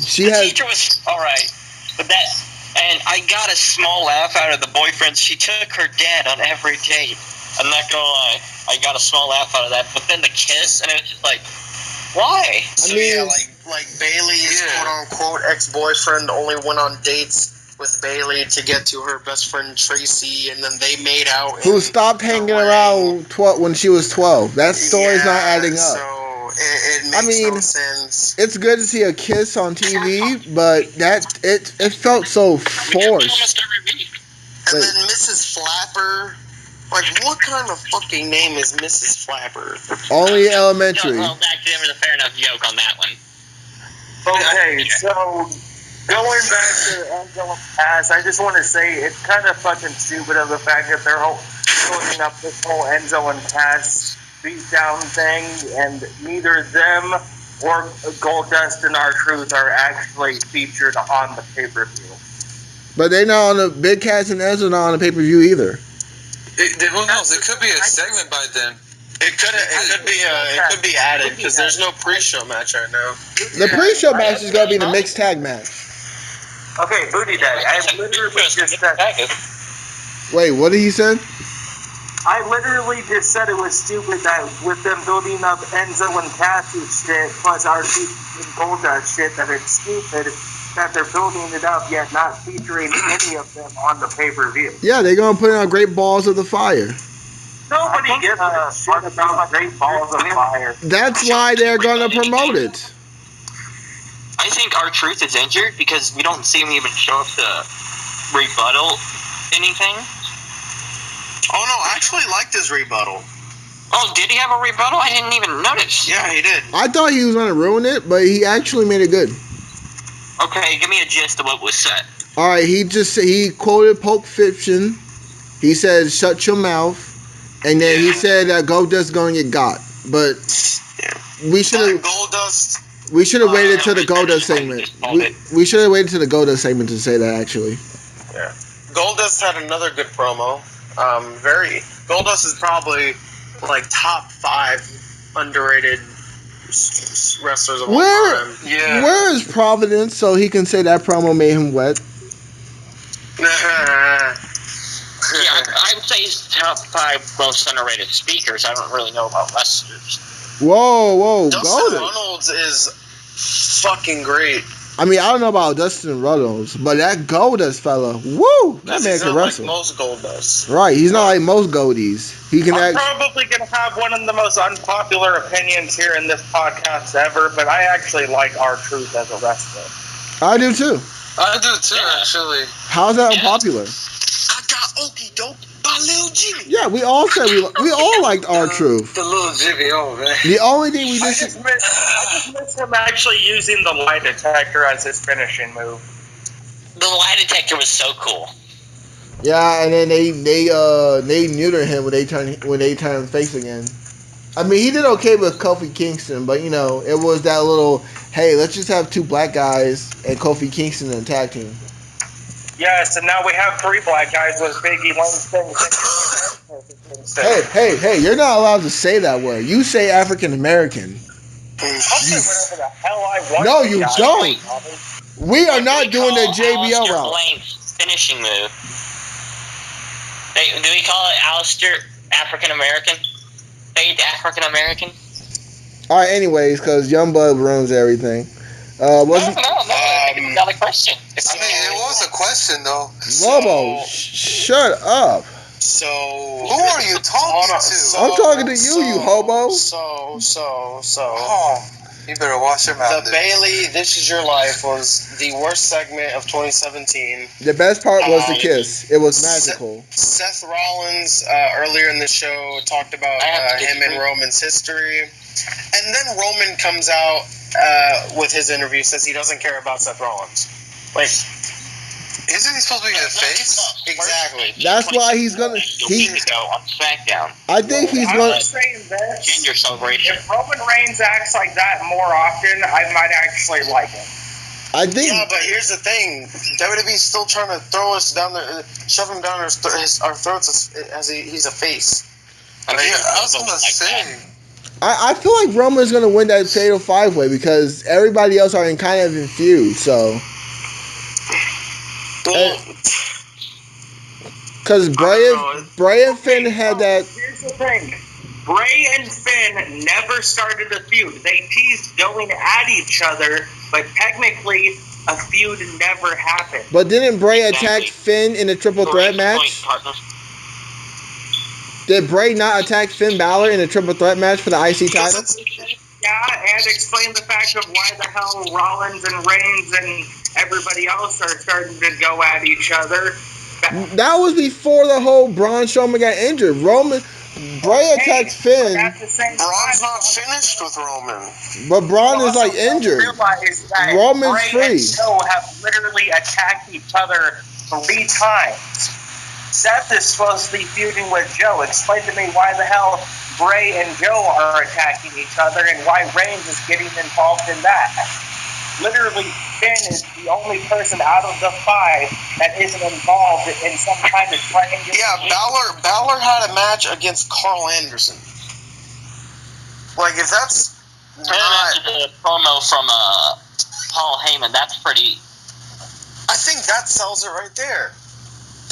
She The had. teacher was alright, But and I got a small laugh out of the boyfriend. She took her dad on every date. I'm not gonna lie, I got a small laugh out of that. But then the kiss, and it was just like, why? So yeah, like Bailey's quote unquote ex-boyfriend only went on dates with Bailey to get to her best friend Tracy, and then they made out. Who stopped hanging around when she was 12. That story's not adding up. So it makes no sense. It's good to see a kiss on TV, but it felt so forced. And then Mrs. Flapper. Like, what kind of fucking name is Mrs. Flapper? Only elementary. Well, back to him was a fair enough joke on that one. Okay, so going back to Enzo and Cass, I just want to say it's kind of fucking stupid of the fact that they're building up this whole Enzo and Cass beatdown thing, and neither them or Goldust and R-Truth are actually featured on the pay-per-view. But they're not on the Big Cass and Enzo not on the pay-per-view either. Who knows? It could be a segment by then. It could be added because there's no pre-show match right now. The pre-show match is gonna be the mixed tag match. Okay, Booty Daddy, I literally just said. Wait, what did he say? I literally just said it was stupid that with them building up Enzo and Cass's shit plus R-Truth and Goldust shit, that it's stupid that they're building it up yet not featuring any of them on the pay-per-view. Yeah, they're gonna put on Great Balls of the Fire. Nobody gives a shit about Great Balls of Fire. That's why they're gonna promote it. I think R-Truth is injured because we don't see him even show up to rebuttal anything. Oh no, I actually liked his rebuttal. Oh, did he have a rebuttal? I didn't even notice. Yeah, he did. I thought he was gonna ruin it, but he actually made it good. Okay, give me a gist of what was said. All right, he quoted Pulp Fiction. He said, "Shut your mouth," and then he said that Goldust gonna get got. But we should have waited till the Goldust segment. We should have waited till the Goldust segment to say that actually. Yeah, Goldust had another good promo. Goldust is probably like top 5 underrated wrestlers of all time. Yeah. Where is Providence so he can say that promo made him wet? I would say he's top 5 most underrated speakers. I don't really know about wrestlers. Whoa, Dustin Reynolds is fucking great. I mean, I don't know about Dustin Reynolds, but that Goldust fella, woo, that man can wrestle. Like most Goldust. Right, he's not like most Goldies. He can I'm probably going to have one of the most unpopular opinions here in this podcast ever, but I actually like R-Truth as a wrestler. I do too. I do too, actually. How's that unpopular? I got Okie Doke by Lil Jimmy. Yeah, we all said we all liked R-Truth. The little Jimmy, oh man. The only thing we I just just miss him actually using the lie detector as his finishing move. The lie detector was so cool. yeah, and then they neutered him when they turned face again. I mean, he did okay with Kofi Kingston, but it was that little, hey, let's just have 2 black guys and Kofi Kingston in a tag team. Yes, and now we have 3 black guys with Biggie Langston. Hey, you're not allowed to say that word. You say African American. I'll say whatever the hell I want. No, you don't. We are not doing the JBL Aleister route. Blank's finishing move. Do we call it Aleister African American? Fade African American? All right, anyways, because Youngblood ruins everything. No, it's another question. I mean, it was a question, though. Lobo, shut up. So, who are you talking to? I'm talking to you, you hobo. So. Oh, you better wash your mouth. The Bailey This Is Your Life was the worst segment of 2017. The best part was the kiss. It was magical. Seth Rollins, earlier in the show, talked about him and Roman's history. And then Roman comes out with his interview, says he doesn't care about Seth Rollins. Like, isn't he supposed to be in the face? Exactly. That's why he's gonna. on SmackDown. I think he's gonna. Saying this, Ginger celebration. if Roman Reigns acts like that more often, I might actually like him. I think. Yeah, but here's the thing: WWE's still trying to throw us down there, shove him down our throats as he's a face. I was gonna say. I feel like Roman's gonna win that Fatal 5-Way because everybody else are kind of infused. So. Well, Because Bray and Finn had that. Here's the thing. Bray and Finn never started a feud. They teased going at each other, but technically a feud never happened. But didn't Bray attack Exactly. Finn in a triple threat match? Did Bray not attack Finn Balor in a triple threat match for the IC title? Yeah, and explain the fact of why the hell Rollins and Reigns and everybody else are starting to go at each other. That was before the whole Braun Strowman got injured. Bray attacked Finn, At the same Braun's time, not finished with Roman. but Braun is like injured. Realize that Roman's Bray free. and Joe have literally attacked each other 3 times. Seth is supposed to be feuding with Joe. Explain to me why the hell Bray and Joe are attacking each other and why Reigns is getting involved in that. Literally, Finn is the only person out of the 5 that isn't involved in some kind of triangle. Yeah, Balor had a match against Carl Anderson. Like, if that's And not... the promo from Paul Heyman, that's pretty... I think that sells it right there.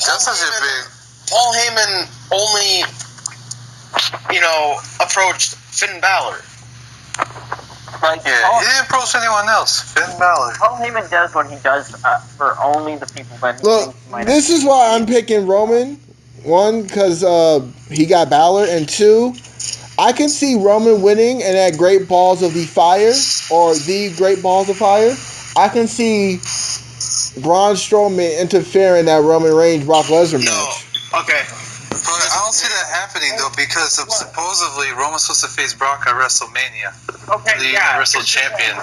That sounds a big. Paul Heyman only, approached Finn Balor. Like, Yeah, he didn't approach anyone else. Finn Balor. Paul Heyman does what he does for only the people that Look, this is why I'm picking Roman. 1, because he got Balor, and 2, I can see Roman winning and at Great Balls of the Fire, or the Great Balls of Fire. I can see Braun Strowman interfering in that Roman Reigns Brock Lesnar match. Okay. But I don't see that happening though, because of supposedly Roman's supposed to face Brock at WrestleMania. Okay, The yeah. Universal Champion.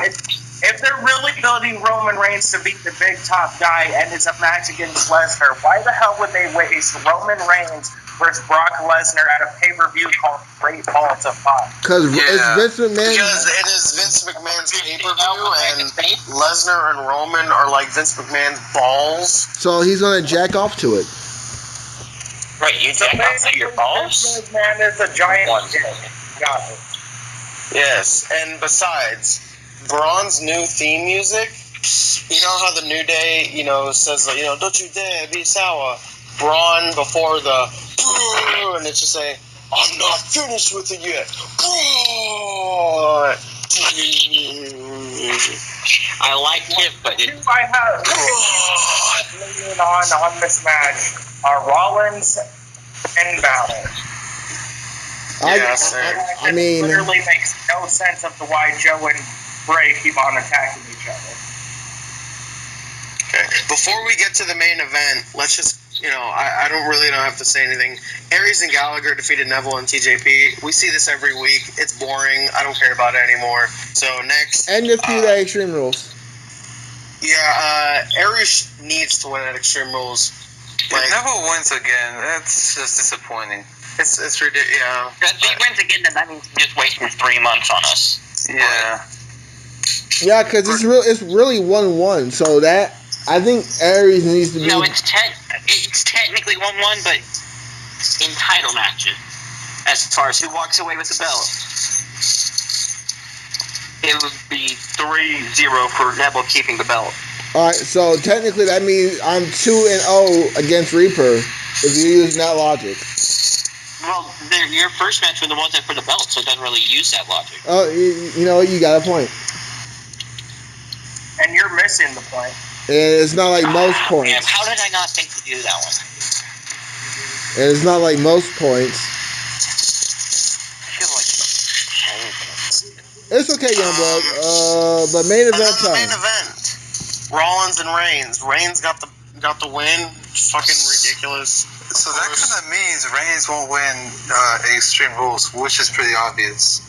If they're really building Roman Reigns to be the big top guy and it's a match against Lesnar, why the hell would they waste Roman Reigns versus Brock Lesnar at a pay-per-view called Great Balls of Fire? Because it's Vince McMahon. Because it is Vince McMahon's pay-per-view, and Lesnar and Roman are like Vince McMahon's balls. So he's going to jack off to it. Right, you jack off to your balls? Vince McMahon is a giant dick. Got it. Yes, and besides, Braun's new theme music, you know how the New Day, says, don't you dare be sour. Braun before the, and it's just saying, I'm not finished with it yet. I like it, but I have leaning on this match are Rollins and Balor. I mean, it literally makes no sense of the why Joe and Bray keep on attacking each other. Okay. Before we get to the main event, let's just, I don't have to say anything. Aries and Gallagher defeated Neville and TJP. We see this every week. It's boring. I don't care about it anymore. So next. and the feud at Extreme Rules. Yeah, Aries needs to win at Extreme Rules. If Neville wins again, that's just disappointing. It's ridiculous. Yeah. If he wins again, then that means he's just wasting 3 months on us. Yeah. Yeah, because it's really 1-1. So that, I think Aries needs to be. No, it's technically 1-1, but in title matches, as far as who walks away with the belt, it would be 3-0 for Neville keeping the belt. Alright, so technically that means I'm 2-0 against Reaper if you're using that logic. Well, your first match was the one for the belt, so it doesn't really use that logic. Oh, you got a point. And you're missing the point. And it's not like most points. Man, how did I not think to do that one? And it's not like most points. I feel like It's okay, Youngblood. But main event The main time. event. Rollins and Reigns. Reigns got the win. Fucking ridiculous. So that kind of means Reigns won't win Extreme Rules, which is pretty obvious.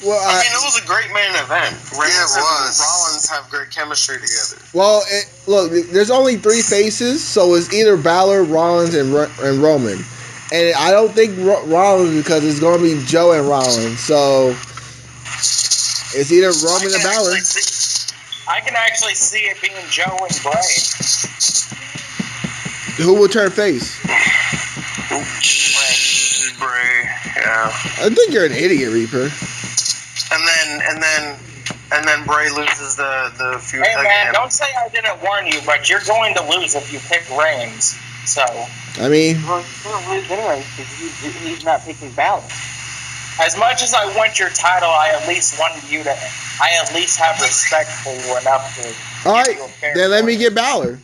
Well, I mean, it was a great main event. Reigns it and was. Rollins have great chemistry together. Well, look, there's only 3 faces, so it's either Balor, Rollins, and Roman. And I don't think Rollins, because it's going to be Joe and Rollins. So it's either Roman or Balor. I can actually see it being Joe and Bray. Who will turn face? Bray, yeah. I think you're an idiot, Reaper. And then and then Bray loses the feud Hey man, again. don't say I didn't warn you, but you're going to lose if you pick Reigns. So I mean, Well, he's gonna lose anyway because he's not picking Balor. as much as I want your title, I at least have respect for you enough to. all give right, you a fair then let me point. get Balor.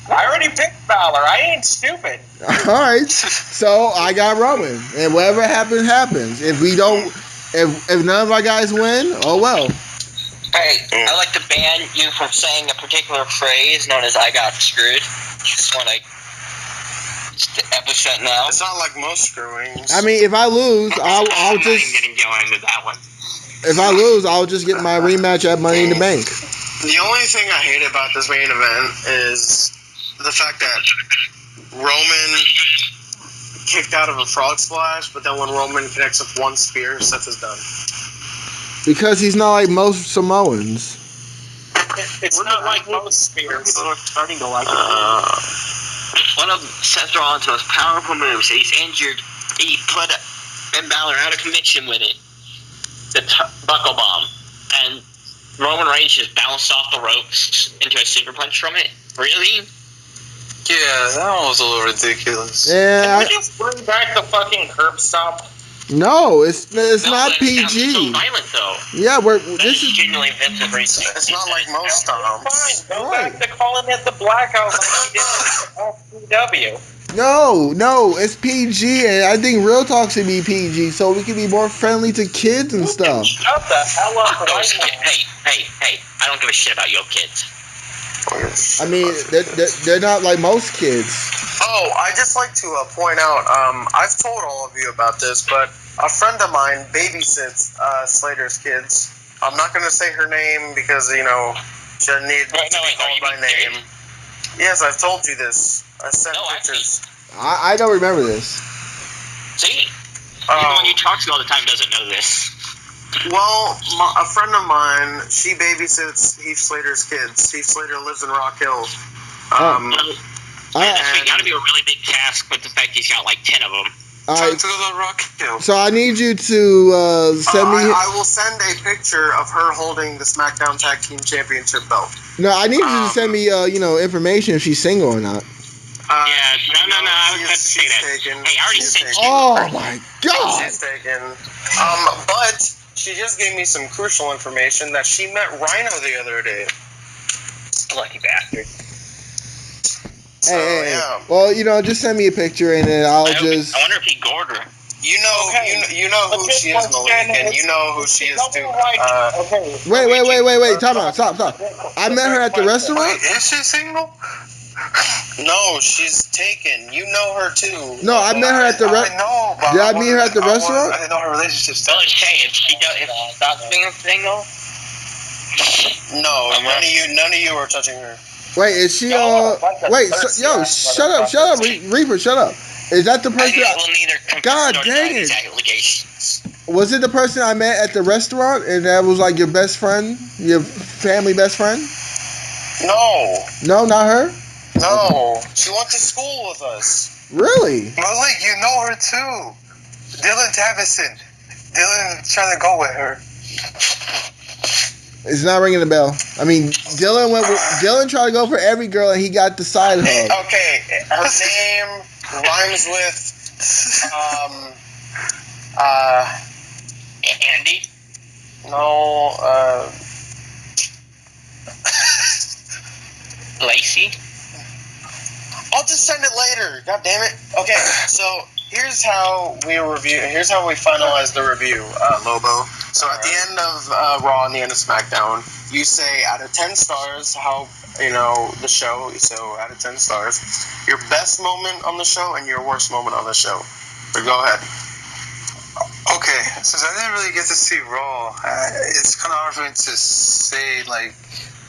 I already picked Balor. I ain't stupid. All right, so I got Roman, and whatever happens, happens. If we don't, if none of our guys win, oh well. Hey, I'd like to ban you from saying a particular phrase known as "I got screwed." Just want to episode now. It's not like most screwings. I mean, if I lose, I'll I'm not just even gonna go into that one. if I lose, I'll just get my rematch at Money in the Bank. The only thing I hate about this main event is the fact that Roman kicked out of a frog splash, but then when Roman connects with one spear, Seth is done. Because he's not like most Samoans. It's not like most spears. People are starting to like it. One of Seth Rollins' most powerful moves. He's injured. He put Ben Balor out of conviction with it. The buckle bomb, and Roman Reigns just bounced off the ropes into a super punch from it. Really? Yeah, that one was a little ridiculous. Yeah, Can we just bring back the fucking curb stomp? no, it's No, not that sounds so PG. violent though. Yeah, That this is is genuinely Vince's racing. It's not like most Fine, stomps. go Right. back to calling it the Blackout like we did with FCW. no, it's PG, and I think Real Talk should be PG, so we can be more friendly to kids and stuff. Shut the hell up Fuck those right kids. now. Hey, I don't give a shit about your kids. I mean, they're not like most kids. Oh, I just like to point out, I've told all of you about this, but a friend of mine babysits Slater's kids. I'm not going to say her name because, you know, she doesn't need to be called by name. Yes, I've told you this. I sent No, pictures. I don't remember this. See? Even when you talk to all the time doesn't know this. Well, a friend of mine, she babysits Heath Slater's kids. Heath Slater lives in Rock Hill. It's got to be a really big task with the fact he's got like 10 of them. All Time right, to go to Rock Hill. so I need you to send me. I will send a picture of her holding the SmackDown Tag Team Championship belt. No, I need you to send me information if she's single or not. Yeah, no, I would have to say that. Taken. Hey, I already She's sent taken. you. Oh my God! She's taken. But she just gave me some crucial information that she met Rhino the other day. Lucky bastard. So, Hey. yeah. Well, just send me a picture and then I'll I just. wonder if he gored her. You know, Okay. you know who Let's she just is, Malik, and you know who she is too. Okay. Wait! Time out! Stop! I met her at the restaurant. Wait, is she single? No, she's taken. You know her too. No, I met her at the I restaurant. know, but Did I meet her at the restaurant? I didn't know her relationship Well, status. hey, if she stops being single, No, none of you are touching her. Wait, is she? Wait, shut up, Reaper, shut up. Is that the I person? will neither confirm God nor dang deny it. these allegations. Was it the person I met at the restaurant and that was like your best friend, your family best friend? No, No, not her. no. She went to school with us. Really? Malik, you know her too. Dylan Davison. Dylan trying to go with her. It's not ringing a bell. I mean, Dylan tried to go for every girl and he got the side hug. Okay, her name rhymes with Andy? no, Lacey? I'll just send it later. God damn it. Okay, so here's how we finalize the review, Lobo. So at the end of Raw and the end of SmackDown, you say out of 10 stars how the show. So out of 10 stars, your best moment on the show and your worst moment on the show. So go ahead. Okay, since I didn't really get to see Raw, it's kind of hard for me to say like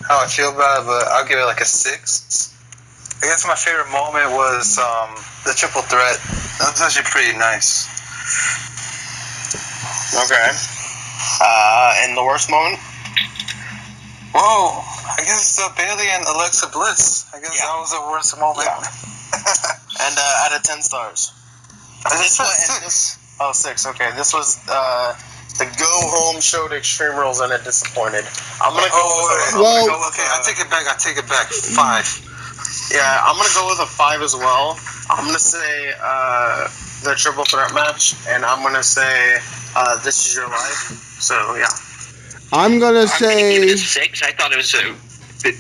how I feel about it, but I'll give it like a 6. I guess my favorite moment was the triple threat. That was actually pretty nice. Okay. And the worst moment? Whoa, I guess it's Bailey and Alexa Bliss. I guess that was the worst moment. Yeah. And out of 10 stars. This was Oh, 6. Okay, this was The go home showed Extreme Rules and it disappointed. I'm gonna go. Okay, I take it back. 5. Yeah, I'm gonna go with a 5 as well. I'm gonna say the triple threat match, and I'm gonna say This Is Your Life. So yeah. I'm gonna I'm gonna give it say a 6. I thought it was a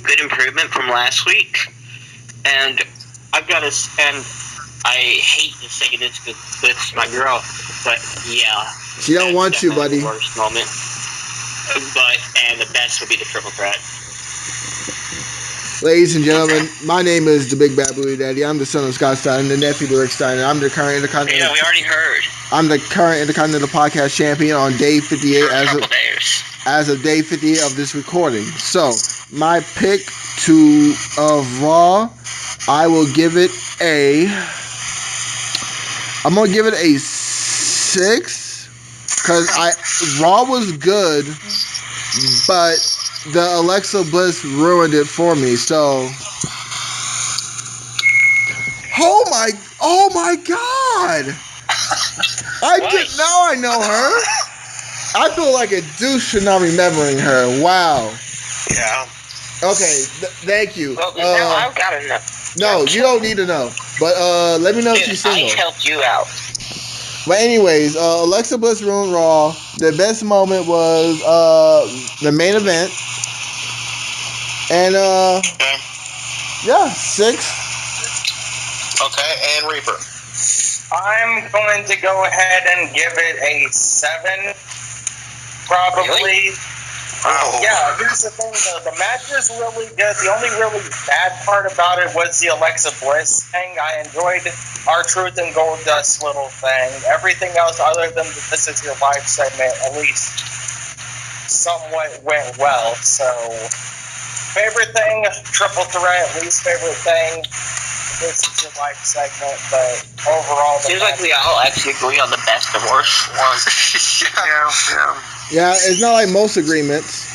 good improvement from last week, and I've got to. And I hate to say this because it's my girl, but yeah, she don't want you, definitely buddy. the worst moment. And the best would be the triple threat. Ladies and gentlemen, my name is the Big Bad Booty Daddy. I'm the son of Scott Steiner, the nephew of Rick Steiner. I'm the current Intercontinental. Yeah, we already heard. I'm the current Intercontinental Podcast Champion on day 58 For a couple days. as of day 58 of this recording. So, my pick of Raw, I will give it I'm gonna give it a 6 because Raw was good, but the Alexa Bliss ruined it for me. So, oh my God! Now I know her. I feel like a douche for not remembering her. Wow. Yeah. Okay, thank you. Well, now I've got to know. No, you don't need to know. But let me know if she's single. I helped you out. But anyways, Alexa Bliss ruined Raw. The best moment was the main event. And yeah, 6. Okay, and Reaper. I'm going to go ahead and give it a 7. Probably. Really? Oh. Yeah, here's the thing though. The match is really good. The only really bad part about it was the Alexa Bliss thing. I enjoyed R-Truth and Goldust's little thing. Everything else other than the This Is Your Life segment at least somewhat went well. So, favorite thing, triple threat. Least favorite thing, This Is Your Life segment. But overall, the Seems like we all actually agree on the best and worst ones. Yeah. Yeah, it's not like most agreements.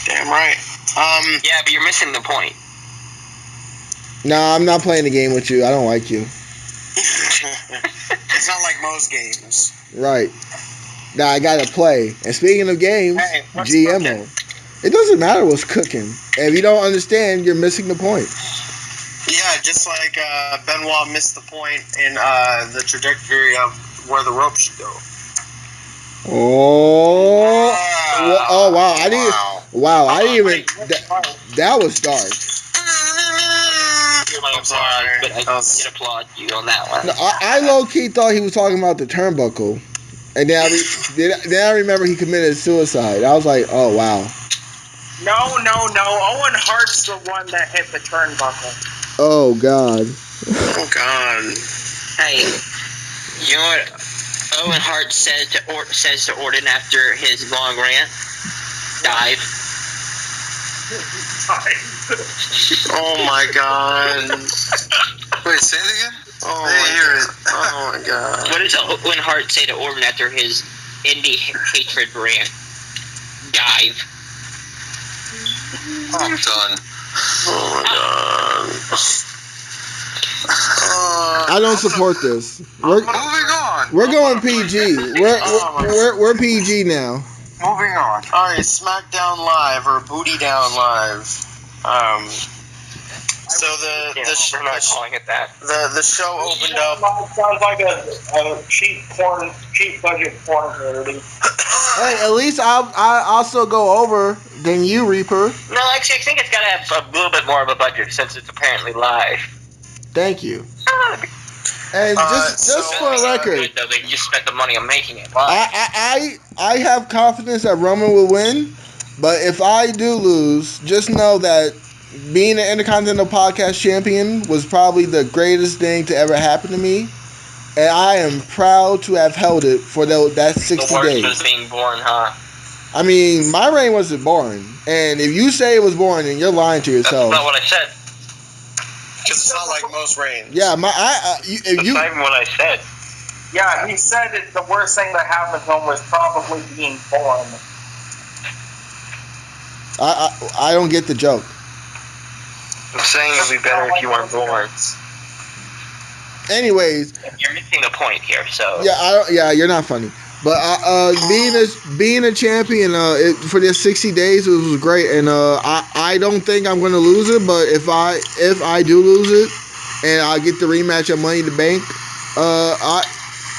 Damn right. Yeah, but you're missing the point. Nah, I'm not playing the game with you. I don't like you. It's not like most games. Right. Now I gotta play. And speaking of games, Hey, what's GMO. It doesn't matter what's cooking. If you don't understand, you're missing the point. Yeah, just like Benoit missed the point in the trajectory of where the rope should go. Oh. Oh wow! I didn't. Wow! I didn't even. That was dark. You're my applause, but I did applaud you on that one. No, I low key thought he was talking about the turnbuckle, and then I remember he committed suicide. I was like, oh wow. No. Owen Hart's the one that hit the turnbuckle. Oh god. Oh God. Hey, you know what Owen Hart says to Orton after his long rant? Dive. Oh my God. Wait, say it again? Oh I didn't hear it. Oh my God. What does Owen Hart say to Orton after his indie hatred rant? Dive. I'm done. Oh my God. I don't support this. Moving on. We're going PG. We're PG now. Moving on. All right, SmackDown Live or Booty Down Live. So We're not calling it that. the show opened up. Sounds like a cheap budget porn parody. Hey, at least I also go over than you, Reaper. No, actually, I think it's got to have a little bit more of a budget since it's apparently live. Thank you. And just for a record, Though they just spent the money on making it live. I have confidence that Roman will win, but if I do lose, just know that being an Intercontinental Podcast Champion was probably the greatest thing to ever happen to me, and I am proud to have held it for that 60 The worst days. was being born, huh? I mean, my reign wasn't boring, and if you say it was boring, then you're lying to That's yourself. not what I said. Because it's not like most reigns. Yeah, That's not even what I said. Yeah, he said it, the worst thing that happened to him was probably being born. I don't get the joke. I'm saying it would be better if you weren't born. Anyways, You're missing the point here, so. yeah, you're not funny. But being a champion for this 60 days, it was great, and I don't think I'm gonna lose it. But if I do lose it, and I get the rematch at Money in the Bank,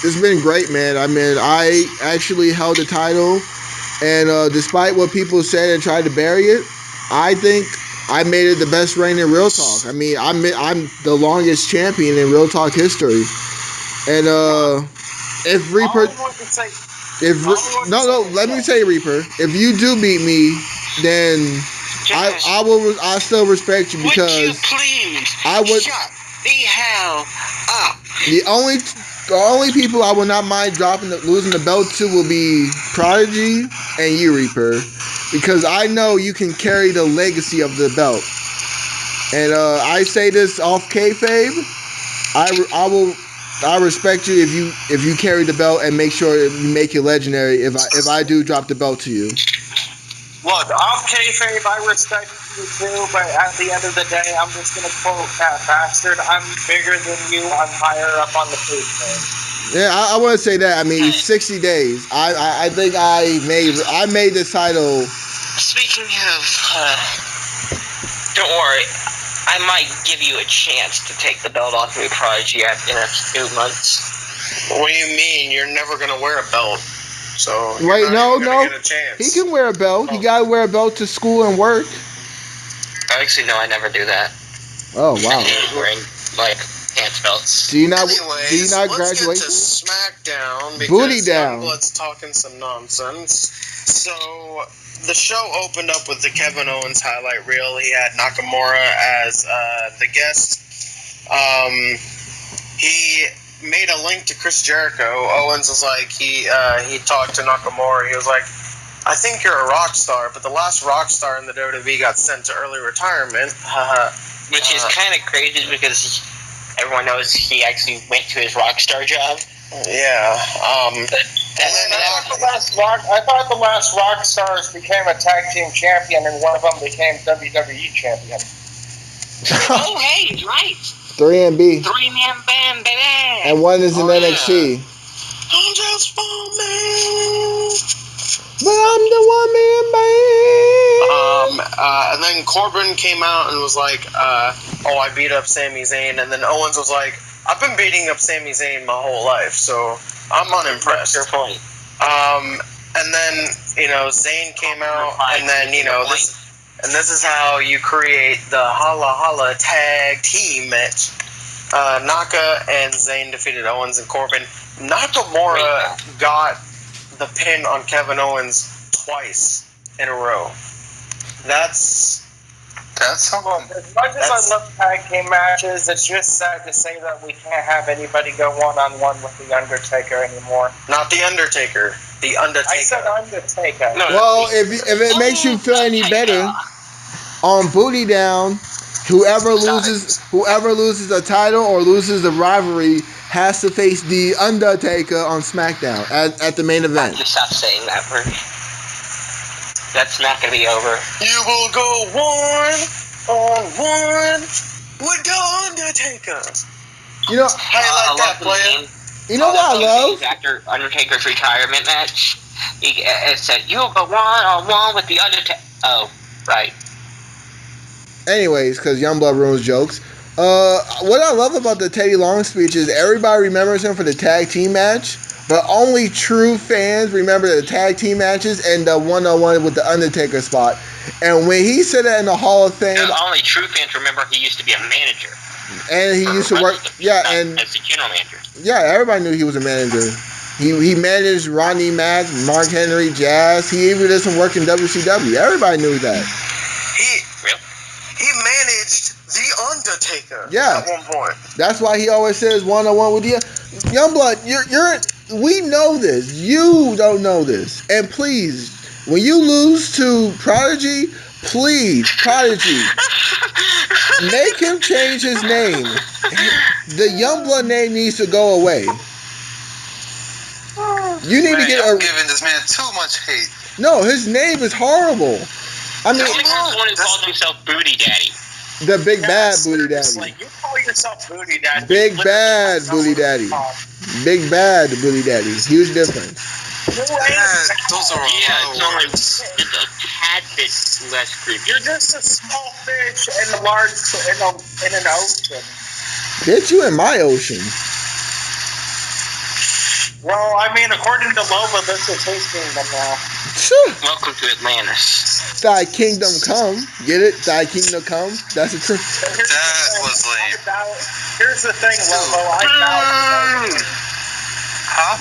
it's been great, man. I mean, I actually held the title, and despite what people said and tried to bury it, I think I made it the best reign in Real Talk. I mean, I'm the longest champion in Real Talk history, and if Reaper, let me say, Reaper, if you do beat me, then I still respect you because would you please I would. shut the hell up? The only people I will not mind losing the belt to will be Prodigy and you, Reaper, because I know you can carry the legacy of the belt. And I say this off kayfabe. I respect you if you carry the belt and make sure you make it legendary. If I do drop the belt to you. Look, off kayfabe, I respect you too, but at the end of the day, I'm just gonna quote that bastard. I'm bigger than you. I'm higher up on the food chain. Yeah, I want to say that. I mean, 60 days. I think I made this title. Speaking of, don't worry, I might give you a chance to take the belt off me, Prodigy, in a few months. What do you mean? You're never gonna wear a belt. So Wait, no. Get a chance. He can wear a belt. He gotta wear a belt to school and work. Actually, no, I never do that. Oh wow. I hate wearing pants belts. Do you not Anyways, graduation? let's get to SmackDown because Booty down. Youngblood's talking some nonsense. So the show opened up with the Kevin Owens highlight reel. He had Nakamura as the guest. He made a link to Chris Jericho. Owens was like, he talked to Nakamura. He was like, I think you're a rock star, but the last rock star in the WWE got sent to early retirement. Which is kind of crazy because everyone knows he actually went to his rock star job. Yeah. I thought the last rock stars became a tag team champion, and one of them became WWE champion. Oh, hey, he's right. 3MB. 3-man band, baby. And one is in NXT. I'm just one man. But I'm the one man band. And then Corbin came out and was like, I beat up Sami Zayn. And then Owens was like, I've been beating up Sami Zayn my whole life, so I'm unimpressed. That's your point. And then, Zayn came out, and then, this is how you create the Holla Holla tag team match. Naka and Zayn defeated Owens and Corbin. Nakamura got the pin on Kevin Owens twice in a row. That's something. As much as I love tag team matches, it's just sad to say that we can't have anybody go one-on-one with The Undertaker anymore. Not The Undertaker. The Undertaker. I said Undertaker. No, Well, if it makes you feel any better, on Booty Down, whoever loses a title or loses the rivalry has to face The Undertaker on SmackDown at the main event. Just stop saying that word. That's not going to be over. You will go one-on-one with The Undertaker. You know, How you like that, player? You know what I love? After Undertaker's retirement match, it said, "You'll go one-on-one with The Undertaker." Oh, right. Anyways, because Youngblood ruins jokes. What I love about the Teddy Long speech is everybody remembers him for the tag team match, but only true fans remember the tag team matches and the one-on-one with the Undertaker spot. And when he said that in the Hall of Fame, Only true fans remember he used to be a manager. and he used to work, and as the general manager. yeah, everybody knew he was a manager. He managed Rodney Mack, Mark Henry, Jazz. He even did some work in WCW. Everybody knew that. He managed The Undertaker Yeah. at one point. That's why he always says one-on-one with you. Youngblood, we know this. You don't know this. And please, when you lose to Prodigy, please, Prodigy, make him change his name. The Youngblood name needs to go away. You need to get I'm giving this man too much hate. No, his name is horrible. I mean, The only one who calls himself Booty Daddy. the big bad booty daddy. Like, you call yourself Booty Daddy. Big bad booty daddy. Big bad booty daddy. Huge difference. Those are Yeah, it's only words. it's a tad bit less creepy. You're just a small fish in a large in an ocean. Bitch, you in my ocean. Well, I mean, according to Loba, this is his kingdom now. Phew. Welcome to Atlantis. Thy kingdom come. Get it? Thy kingdom come. That's a truth. But here's the That thing, was lame. Here's the thing, Lobo. I bow to no king. Huh?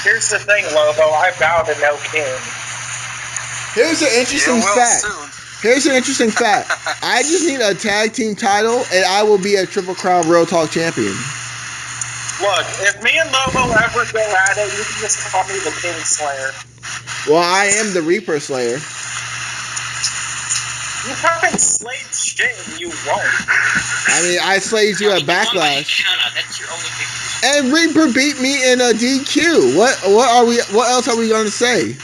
Here's the thing, Lobo. I bow to no king. Here's an You interesting will fact. soon. Here's an interesting fact. I just need a tag team title, and I will be a Triple Crown Real Talk champion. Look, if me and Lobo ever go at it, you can just call me the King Slayer. Well, I am the Reaper Slayer. You haven't slayed shit and you won't. I mean, I slayed you at Backlash, That's your only victory. and Reaper beat me in a DQ. What else are we gonna say?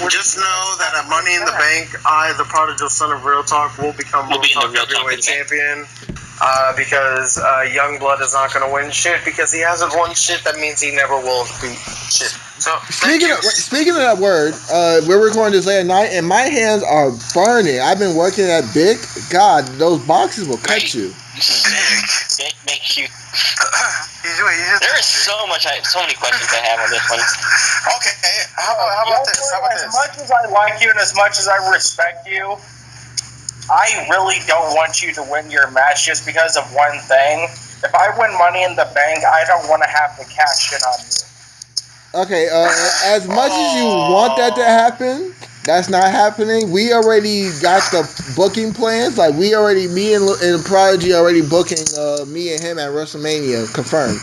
Just know that at Money in the Bank, I, the prodigal son of Real Talk, will become Will Real be in the Talk Real Talk heavyweight event. champion. Because Youngblood is not going to win shit. Because he hasn't won shit, that means he never will beat shit. So, thank you. Speaking of that word, we're recording this late at night, and my hands are burning. I've been working at Big. God, those boxes will cut you. It makes you. There There is so many questions I have on this one. Okay, how about this? How about As this? much as I like you and as much as I respect you, I really don't want you to win your match just because of one thing. If I win Money in the Bank, I don't want to have to cash in on you. Okay, as much as you want that to happen, that's not happening. We already got the booking plans. Like, me and Prodigy already booking me and him at WrestleMania, confirmed.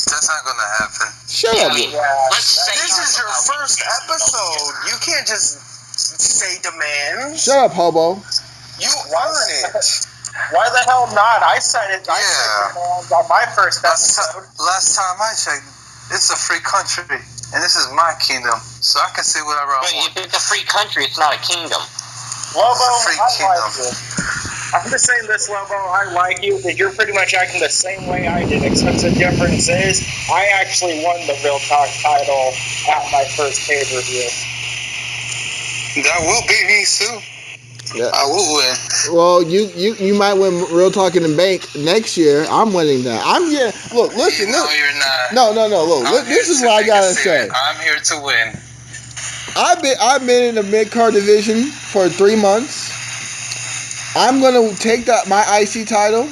That's not gonna happen. Shut Yeah, up. I mean, Yeah. let's say This is your first episode. You can't just say demands. Shut up, hobo. You earn it. Why the hell not? I said it. I said Yeah. demands on my first Last episode. time I checked, it's a free country, and this is my kingdom, so I can say whatever I But want. if it's a free country, it's not a kingdom. Lobo, Free I kingdom. like you. I'm just saying this, Lobo. I like you, but you're pretty much acting the same way I did, except the difference is I actually won the Real Talk title at my first pay-per-view. That will be me soon. Yeah. I will win. Well, you might win Real Talk in the Bank next year. I'm winning that. Look, listen, No, look. you're not. No, look. I'm This here is to what I make a gotta statement. say. I'm here to win. I've been in the mid card division for 3 months. I'm gonna take my ICP title,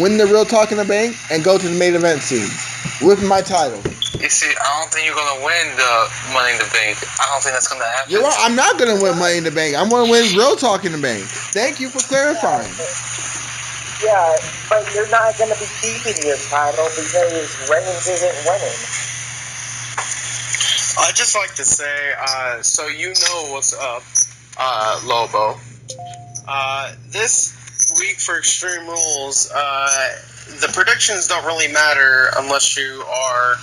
win the Real Talk in the Bank, and go to the main event scene with my title. You see, I don't think you're gonna win the Money in the Bank. I don't think that's gonna happen. You're right. I'm not gonna win Money in the Bank. I'm gonna win Real Talk in the Bank. Thank you for clarifying. Yeah, but you're not going to be keeping your title because Reigns isn't winning. I'd just like to say, so you know what's up, Lobo. This week for Extreme Rules, the predictions don't really matter unless you are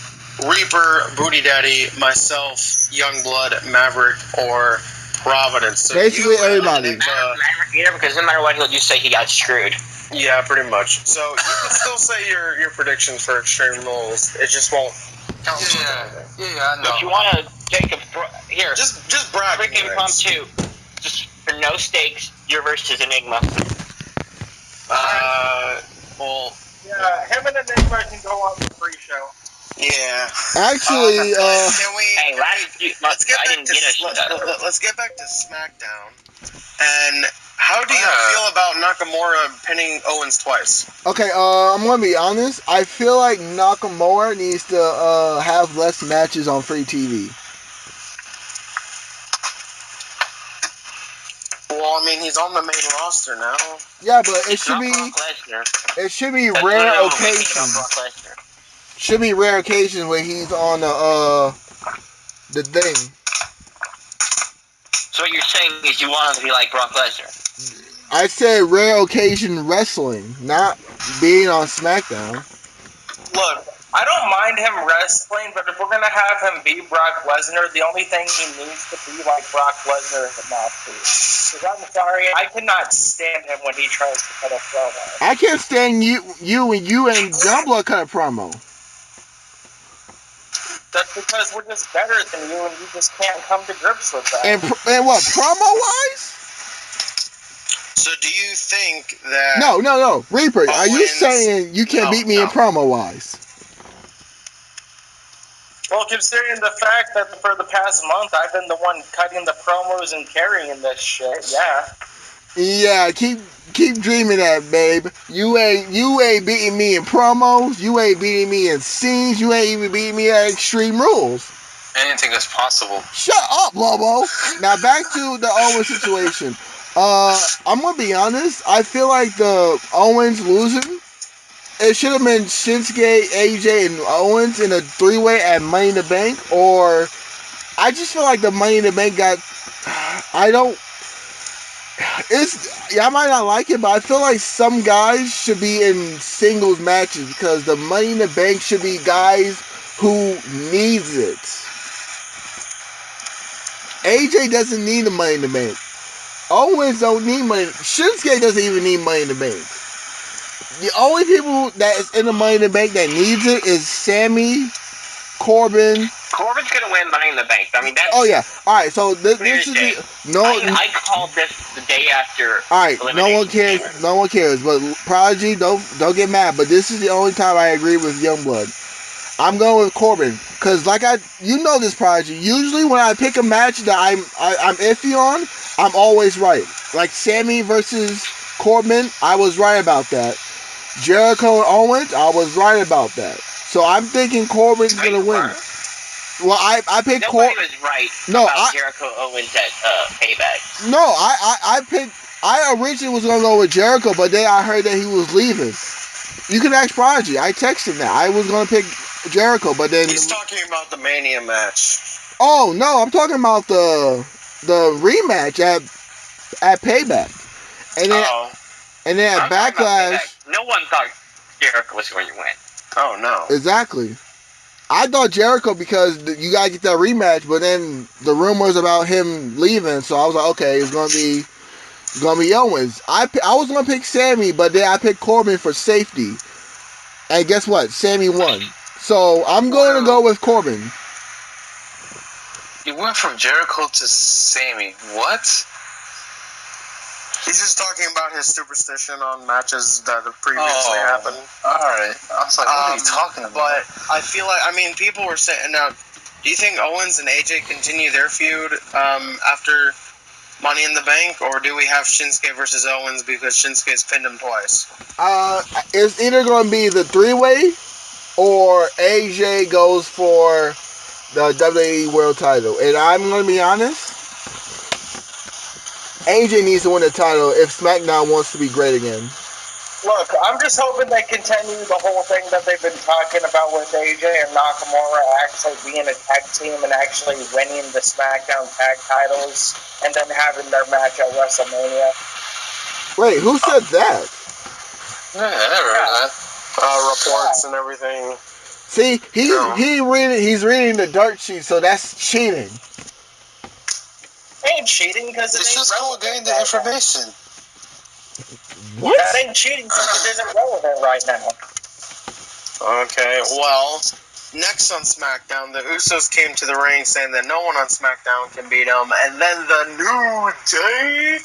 Reaper, Booty Daddy, myself, Youngblood, Maverick, or Providence. So Basically you everybody. Yeah, because no matter what, he'll just say he got screwed. Yeah, pretty much. So you can still say your predictions for Extreme Rules. It just won't count. Yeah, I know. If you want to take here, Just brag. quick impromptu, just for no stakes, your versus Enigma. Well, Yeah, him and Enigma can go on the free show. yeah. Actually, Can we? Hey, Let's get I back didn't to get a let's get back to SmackDown. And how do you Yeah. feel about Nakamura pinning Owens twice? okay, I'm gonna be honest. I feel like Nakamura needs to have less matches on free TV. Well, I mean, he's on the main roster now. Yeah, but it It's should not be Brock Lesnar. it should be That's rare literally what we think about occasions. Brock Lesnar. Should be rare occasions where he's on the thing. So what you're saying is you want him to be like Brock Lesnar. I said rare occasion wrestling, not being on SmackDown. Look, I don't mind him wrestling, but if we're gonna have him be Brock Lesnar, the only thing he needs to be like Brock Lesnar is a mouthpiece. Because I'm sorry, I cannot stand him when he tries to cut a promo. I can't stand you and Youngblood cut a promo. That's because we're just better than you, and you just can't come to grips with that. And what, promo-wise? So do you think that... No. Reaper, are you Owens- saying you can't beat me in promo-wise? Well, considering the fact that for the past month I've been the one cutting the promos and carrying this shit, yeah. Yeah, keep dreaming that, babe. You ain't beating me in promos. You ain't beating me in scenes. You ain't even beating me at Extreme Rules. Anything is possible. Shut up, Lobo. Now back to the Owens situation. I'm gonna be honest. I feel like the Owens losing, it should have been Shinsuke, AJ, and Owens in a 3-way at Money in the Bank. Or I just feel like the Money in the Bank got. I might not like it, but I feel like some guys should be in singles matches because the Money in the Bank should be guys who needs it. AJ doesn't need the Money in the Bank. Owens don't need money. Shinsuke doesn't even need Money in the Bank. The only people that is in the Money in the Bank that needs it is Sammy, Corbin. Corbin's gonna win Money in the Bank. I mean, that's. Oh yeah. All right. So this is I called this the day after. All right. No one cares. No one cares. But Prodigy, don't get mad. But this is the only time I agree with Youngblood. I'm going with Corbin because, this Prodigy. Usually when I pick a match that I'm iffy on, I'm always right. Like Sammy versus Corbin, I was right about that. Jericho and Owens, I was right about that. So I'm thinking Corbin's gonna win. Well, I picked Corbin. Nobody was right No, about Jericho Owens at Payback. No, I picked. I originally was gonna go with Jericho, but then I heard that he was leaving. You can ask Prodigy. I texted him that I was gonna pick Jericho, but then He's talking about the Mania match. Oh no, I'm talking about the rematch at Payback, and then at Backlash. No one thought Jericho was going to win. Oh no! Exactly. I thought Jericho because you gotta get that rematch, but then the rumors about him leaving, so I was like, okay, it's gonna be Owens. I was gonna pick Sammy, but then I picked Corbin for safety, and guess what? Sammy won. So I'm going to go with Corbin. You went from Jericho to Sammy. What? He's just talking about his superstition on matches that have previously happened. Alright. I was like, what are you talking about? But I feel like, people were saying, now, do you think Owens and AJ continue their feud after Money in the Bank, or do we have Shinsuke versus Owens because Shinsuke's pinned him twice? It's either going to be the 3-way, or AJ goes for the WWE World Title. And I'm going to be honest, AJ needs to win the title if SmackDown wants to be great again. Look, I'm just hoping they continue the whole thing that they've been talking about with AJ and Nakamura actually being a tag team and actually winning the SmackDown tag titles and then having their match at WrestleMania. Wait, who said that? Yeah, I never heard that. Reports and everything. See, he's reading the dirt sheet, so that's cheating. Ain't cheating because It's just called getting the information. What? That ain't cheating because it isn't relevant right now. Okay, well, next on SmackDown, the Usos came to the ring saying that no one on SmackDown can beat them, and then the New Day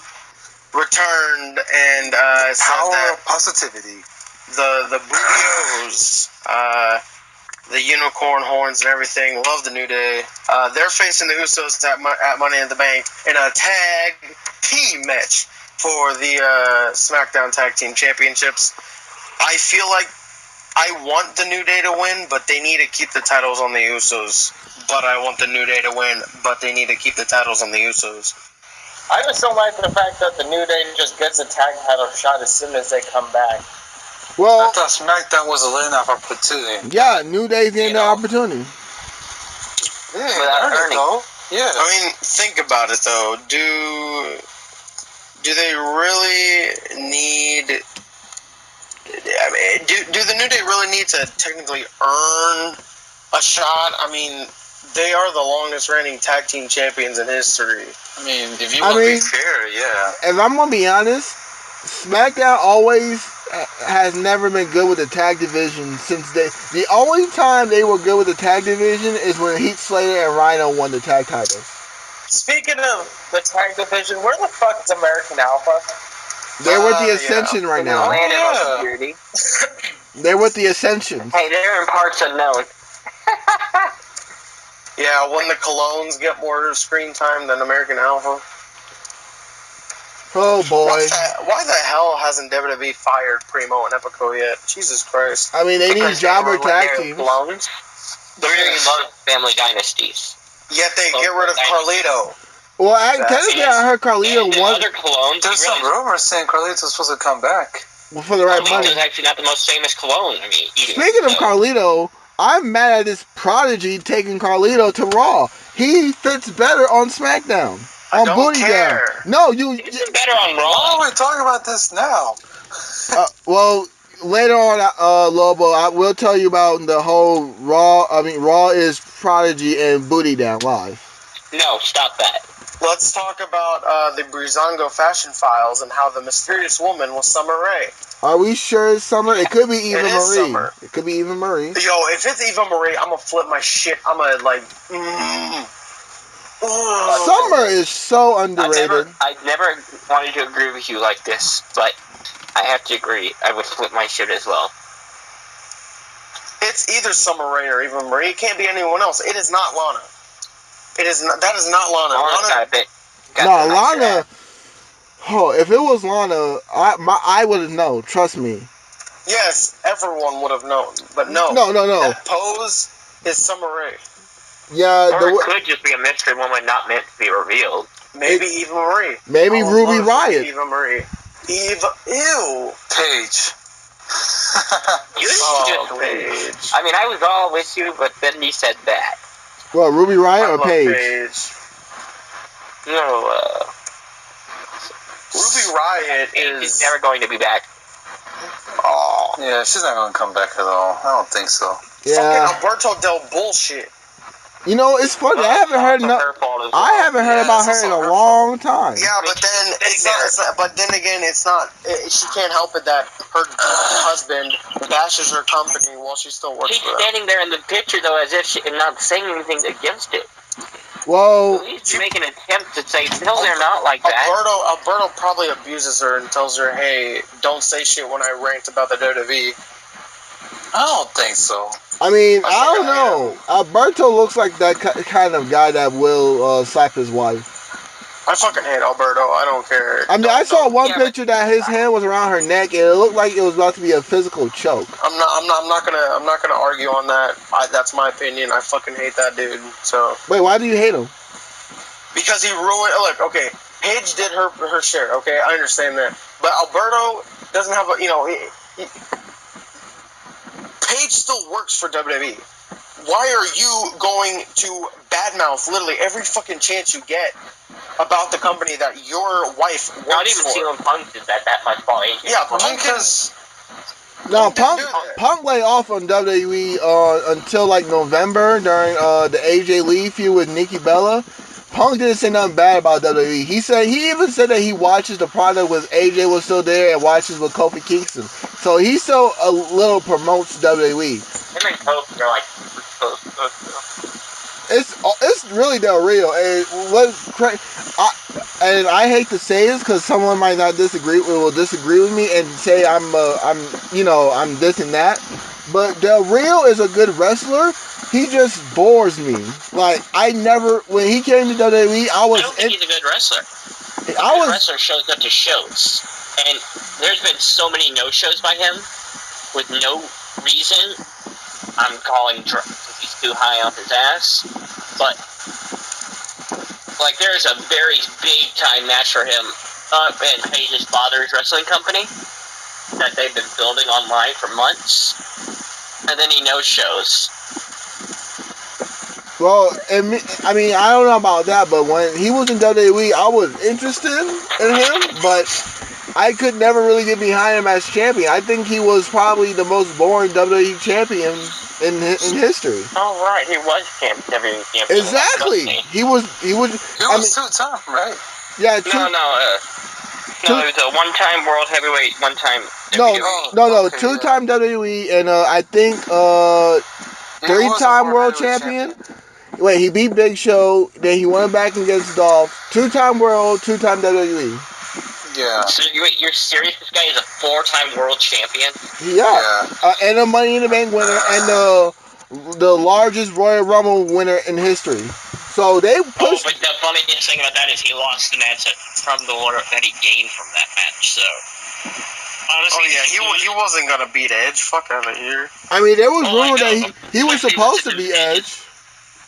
returned and said that Positivity. the Bootios, the unicorn horns and everything, love the New Day. They're facing the Usos at Money in the Bank in a tag team match for the SmackDown Tag Team Championships. I feel like I want the New Day to win, but they need to keep the titles on the Usos. But I want the New Day to win, but they need to keep the titles on the Usos. I just don't like the fact that the New Day just gets a tag title shot as soon as they come back. Well, I thought SmackDown was a line-off opportunity. yeah, New Day's getting the opportunity. Yeah, there you go. Yeah. I mean, think about it though. Do they really need? I mean, Do the New Day really need to technically earn a shot? I mean, they are the longest reigning tag team champions in history. I mean, if you want to be fair, yeah. If I'm gonna be honest, SmackDown always has never been good with the tag division since the only time they were good with the tag division is when Heath Slater and Rhino won the tag titles. Speaking of the tag division, where the fuck is American Alpha? They're with the Ascension right now. Security. They're with the Ascension. Hey, they're in parts unknown. Yeah, when the Colognes get more screen time than American Alpha. Oh boy. Why the hell hasn't WWE fired Primo and Epico yet? Jesus Christ. I mean, they need jobber tag teams. Clones. They're really love family dynasties. Yet they get rid of Carlito. Well, technically, I heard Carlito won. Other clones. There's some rumors saying Carlito's supposed to come back. Well, for the right money. Carlito's actually not the most famous clone. I mean, Speaking of Carlito, I'm mad at this prodigy taking Carlito to Raw. He fits better on SmackDown. On Booty Down. No, He's better on Raw. Why are we talking about this now? Well, later on, Lobo, I will tell you about the whole Raw. I mean, Raw is Prodigy and Booty Down live. No, stop that. Let's talk about the Breezango fashion files and how the mysterious woman was Summer Rae. Are we sure it's Summer? It could be Eva It is Marie. Summer. It could be Eva Marie. Yo, if it's Eva Marie, I'm gonna flip my shit. I'm gonna like. Summer is so underrated. I never wanted to agree with you like this, but I have to agree. I would flip my shit as well. It's either Summer Rae or Eva Marie. It can't be anyone else. It is not Lana. It is not. That is not Lana. Lana. Oh, if it was Lana, I would have known. Trust me. Yes, everyone would have known, but no. No. That pose is Summer Rae. Yeah, or it could just be a mystery woman not meant to be revealed. Maybe Eva Marie. Maybe Ruby Riott. Eva Marie. Ew. Paige. Paige. I mean, I was all with you, but then you said that. Well, Ruby Riott or Paige? No, Ruby Riott is never going to be back. Oh. Yeah, she's not going to come back at all. I don't think so. Yeah. Fucking Alberto Del bullshit. You know, it's funny. I haven't heard about her in a long time. Yeah, but then it's not. But then again, it's not. She can't help it that her husband bashes her company while she still works She's for them. standing there in the picture though, as if and not saying anything against it. Well, at least make an attempt to say no, they're not like that. Alberto probably abuses her and tells her, "Hey, don't say shit when I rant about the WWE." I don't think so. I mean, I don't know. Alberto looks like that kind of guy that will slap his wife. I fucking hate Alberto. I don't care. I mean, I saw one picture that his hand was around her neck, and it looked like it was about to be a physical choke. I'm not gonna argue on that. That's my opinion. I fucking hate that dude. So. Wait, why do you hate him? Because he ruined. Look, okay, Paige did her share. Okay, I understand that, but Alberto doesn't have a. Paige still works for WWE. Why are you going to badmouth literally every fucking chance you get about the company that your wife works for? Not even CM Punk did that much for AJ. Yeah, Punk is. No, Punk laid off on WWE until like November during the AJ Lee feud with Nikki Bella. Punk didn't say nothing bad about WWE. He even said that he watches the product when AJ was still there and watches with Kofi Kingston. So he still a little promotes WWE. Him and Kofi are like It's really Del Rio, and I hate to say this because someone might not will disagree with me and say I'm this and that. But Del Rio is a good wrestler. He just bores me. Like when he came to WWE, I don't think he's a good wrestler. A wrestler shows up to shows, and there's been so many no-shows by him with no reason. I'm calling drunk because he's too high off his ass. But, like, there's a very big-time match for him up in Paige's father's wrestling company that they've been building online for months. And then he no-shows. Well, I mean, I don't know about that, but when he was in WWE, I was interested in him, but I could never really get behind him as champion. I think he was probably the most boring WWE champion in history. Oh right, he was WWE champion. Exactly. He was. He was 2-time, right? Yeah. No, he was a one-time world heavyweight, one-time WWE. No, two-time WWE, and I think three-time world champion. Wait, he beat Big Show, then he went back against Dolph. Two-time world, two-time WWE. Yeah. So you're serious? This guy is a 4-time world champion? Yeah. And a Money in the Bank winner, and the largest Royal Rumble winner in history. So they pushed. But the funniest thing about that is he lost the match from the order that he gained from that match. So honestly, he wasn't gonna beat Edge. Fuck out of here. I mean, there was rumor that he was supposed to be Edge.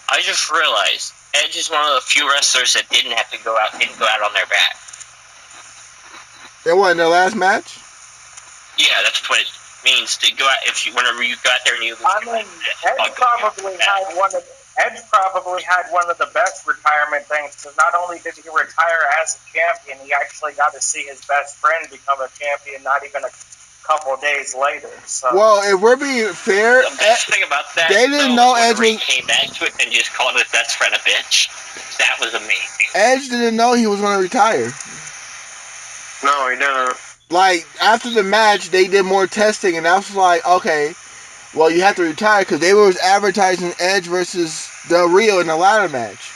I just realized Edge is one of the few wrestlers that didn't go out on their back. They won in their last match. Yeah, that's what it means to go out. Whenever you go out there and you lose. I mean, Edge probably had one of the best retirement things, because not only did he retire as a champion, he actually got to see his best friend become a champion not even a couple of days later. So. Well, if we're being fair, the best thing about that, they didn't know Edge was came back to it and just called his best friend a bitch. That was amazing. Edge didn't know he was going to retire. No, he didn't. Like, after the match, they did more testing, and I was like, okay, well, you have to retire, because they were advertising Edge versus Del Rio in the ladder match.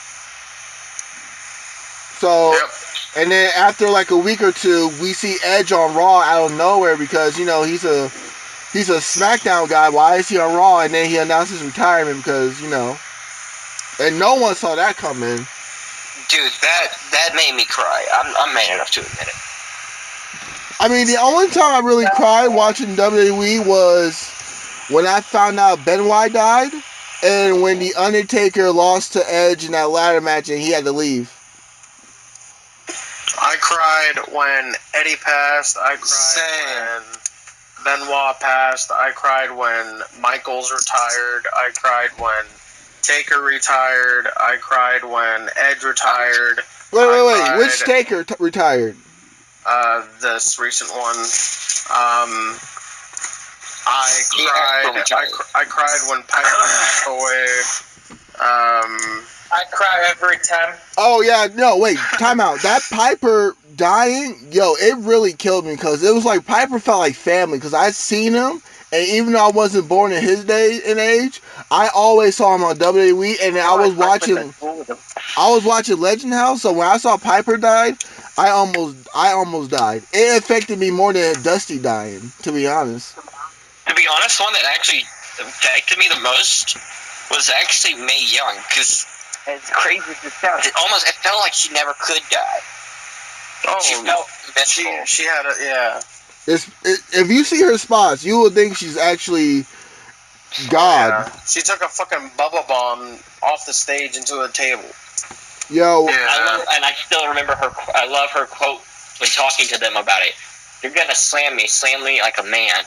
So, and then after like a week or two, we see Edge on Raw out of nowhere, because, you know, he's a SmackDown guy. Why is he on Raw? And then he announces retirement because, you know, and no one saw that coming. Dude, that made me cry. I'm man enough to admit it. I mean, the only time I really cried watching WWE was when I found out Benoit died, and when The Undertaker lost to Edge in that ladder match and he had to leave. I cried when Eddie passed. I cried when Benoit passed. I cried when Michaels retired. I cried when Taker retired. I cried when Edge retired. Wait. Which Taker retired? This recent one. I cried when Piper passed away. I cry every time. Oh yeah, no, wait, time out. That Piper dying, yo, it really killed me, because it was like Piper felt like family, because I'd seen him, and even though I wasn't born in his day and age, I always saw him on WWE, and I was watching Legend House, so when I saw Piper died, I almost died. It affected me more than Dusty dying, to be honest. To be honest, the one that actually affected me the most was actually Mae Young, because as crazy as it sounds, it felt like she never could die. Oh, she felt invincible. She had a, yeah. If you see her spots, you would think she's actually God. Yeah. She took a fucking bubble bomb off the stage into a table. Yo. Yeah. I still remember her. I love her quote when talking to them about it. You're gonna slam me like a man.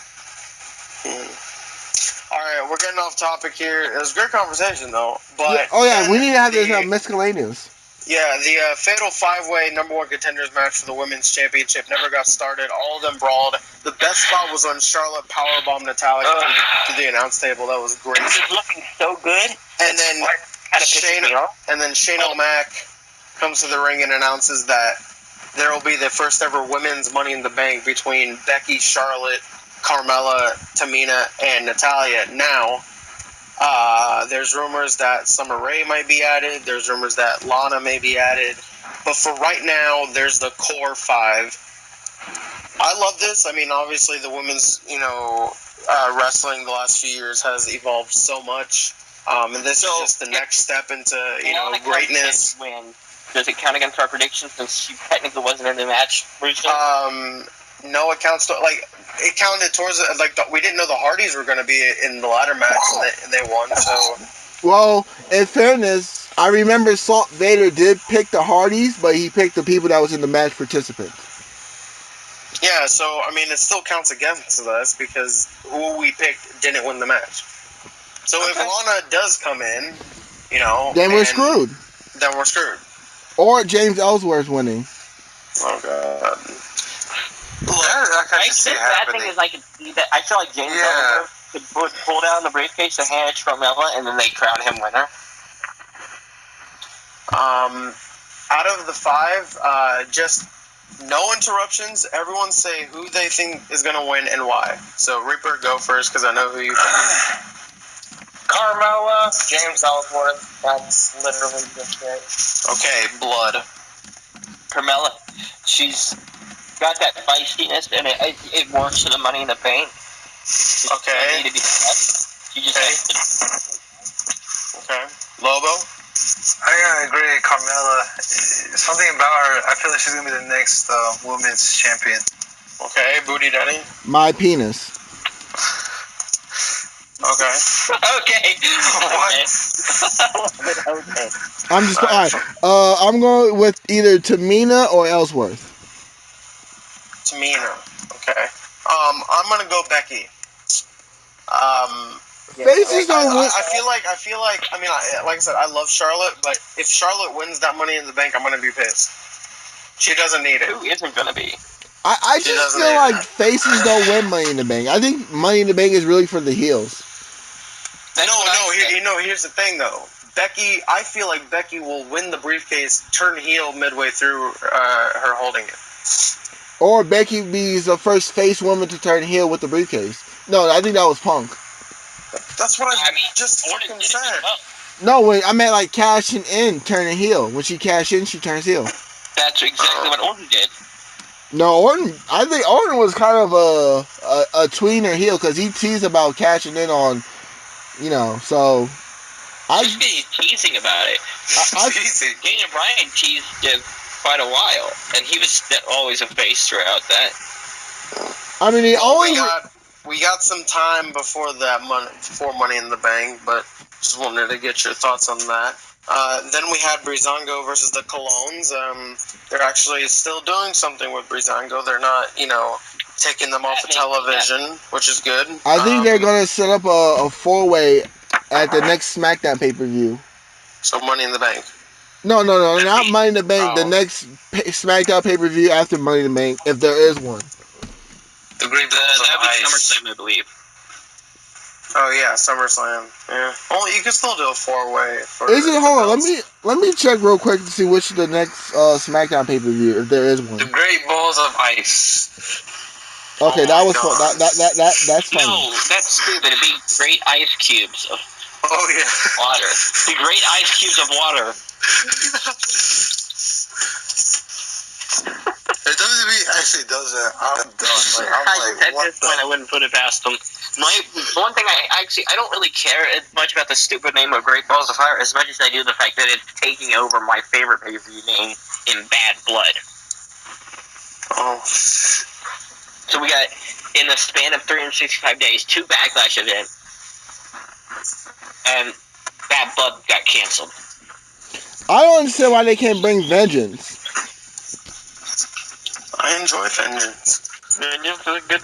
Alright, we're getting off topic here. It was a great conversation, though. But we need to have this miscellaneous. Yeah, the Fatal 5-Way #1 Contenders match for the Women's Championship never got started. All of them brawled. The best spot was when Charlotte powerbombed Natalya to the announce table. That was great. This is looking so good. And then Shane O'Mac comes to the ring and announces that there will be the first ever women's Money in the Bank between Becky, Charlotte, Carmella, Tamina, and Natalya. Now, there's rumors that Summer Rae might be added. There's rumors that Lana may be added. But for right now, there's the core 5. I love this. I mean, obviously, the women's, wrestling the last few years has evolved so much. And this is just the next step into, greatness. Does it count against our prediction since she technically wasn't in the match originally? No, it counts. It counted towards we didn't know the Hardys were going to be in the ladder match, and they won. So, well, in fairness, I remember Salt Vader did pick the Hardys, but he picked the people that was in the match participants. Yeah, so I mean, it still counts against us because who we picked didn't win the match. So if Lana does come in, then we're screwed. Then we're screwed. Or James Ellsworth's winning. Oh God. I can Right? just see The bad happening. thing is I can see that. I feel like James Yeah. Ellsworth could pull down the briefcase to hand it to Carmella, and then they crown him winner. Out of the 5, just no interruptions. Everyone say who they think is going to win and why. So, Reaper, go first because I know who you think. Carmella, James Ellsworth. That's literally just it. Okay, Blood. Carmella, she's got that feistiness, and it works for the Money in the Bank. She Okay. doesn't need to be the best. She just has to. Okay. Lobo? I gotta agree, Carmella. Something about her, I feel like she's gonna be the next women's champion. Okay, Booty Daddy? My penis. Okay. Okay. What? Okay. I'm just alright. I'm going with either Tamina or Ellsworth. Tamina. Okay. I'm gonna go Becky. Faces don't win. I feel like. I mean, like I said, I love Charlotte, but if Charlotte wins that Money in the Bank, I'm gonna be pissed. She doesn't need it. Who isn't gonna be? I She just doesn't feel either. like faces don't win Money in the Bank. I think Money in the Bank is really for the heels. That's what I said. Here's the thing though. Becky, I feel like Becky will win the briefcase, turn heel midway through her holding it. Or Becky be the first face woman to turn heel with the briefcase. No, I think that was Punk. That's what I, I mean, just Orton fucking did it said. as well. No, when I meant like cashing in, turning heel. When she cash in, she turns heel. That's exactly what Orton did. No, Orton. I think Orton was kind of a tweener heel because he teased about cashing in on, So, Just because he's teasing about it. Easy. Daniel Bryan teased it quite a while, and he was always a face throughout that. I mean, he Well, always. we got some time before Money in the Bank, but just wanted to get your thoughts on that. Then we had Breezango versus the Colognes. They're actually still doing something with Breezango. They're not, taking them off the television, which is good. I think they're gonna set up a 4-way at the next SmackDown pay-per-view. So Money in the Bank. No, not Money in the Bank. The Oh. next SmackDown pay-per-view after Money in the Bank, if there is one. The Great Balls of That would be Ice. SummerSlam, I believe. Oh yeah, SummerSlam. Yeah. Well, you can still do a 4-way. For Is it? the Hold on. belts. Let me check real quick to see which the next SmackDown pay-per-view, if there is one. The Great Balls of Ice. Okay, Oh that my was fun. God. That's funny. No, that's stupid. It'd be great ice cubes of Oh yeah. water. The great ice cubes of water. If WWE actually does that, I'm done. Like, At what this point, I wouldn't put it past them. One thing I don't really care as much about the stupid name of Great Balls of Fire as much as I do the fact that it's taking over my favorite pay-per-view name in Bad Blood. Oh. So we got, in the span of 365 days, 2 Backlash events, and Bad Blood got canceled. I don't understand why they can't bring Vengeance. I enjoy Vengeance. Vengeance is good.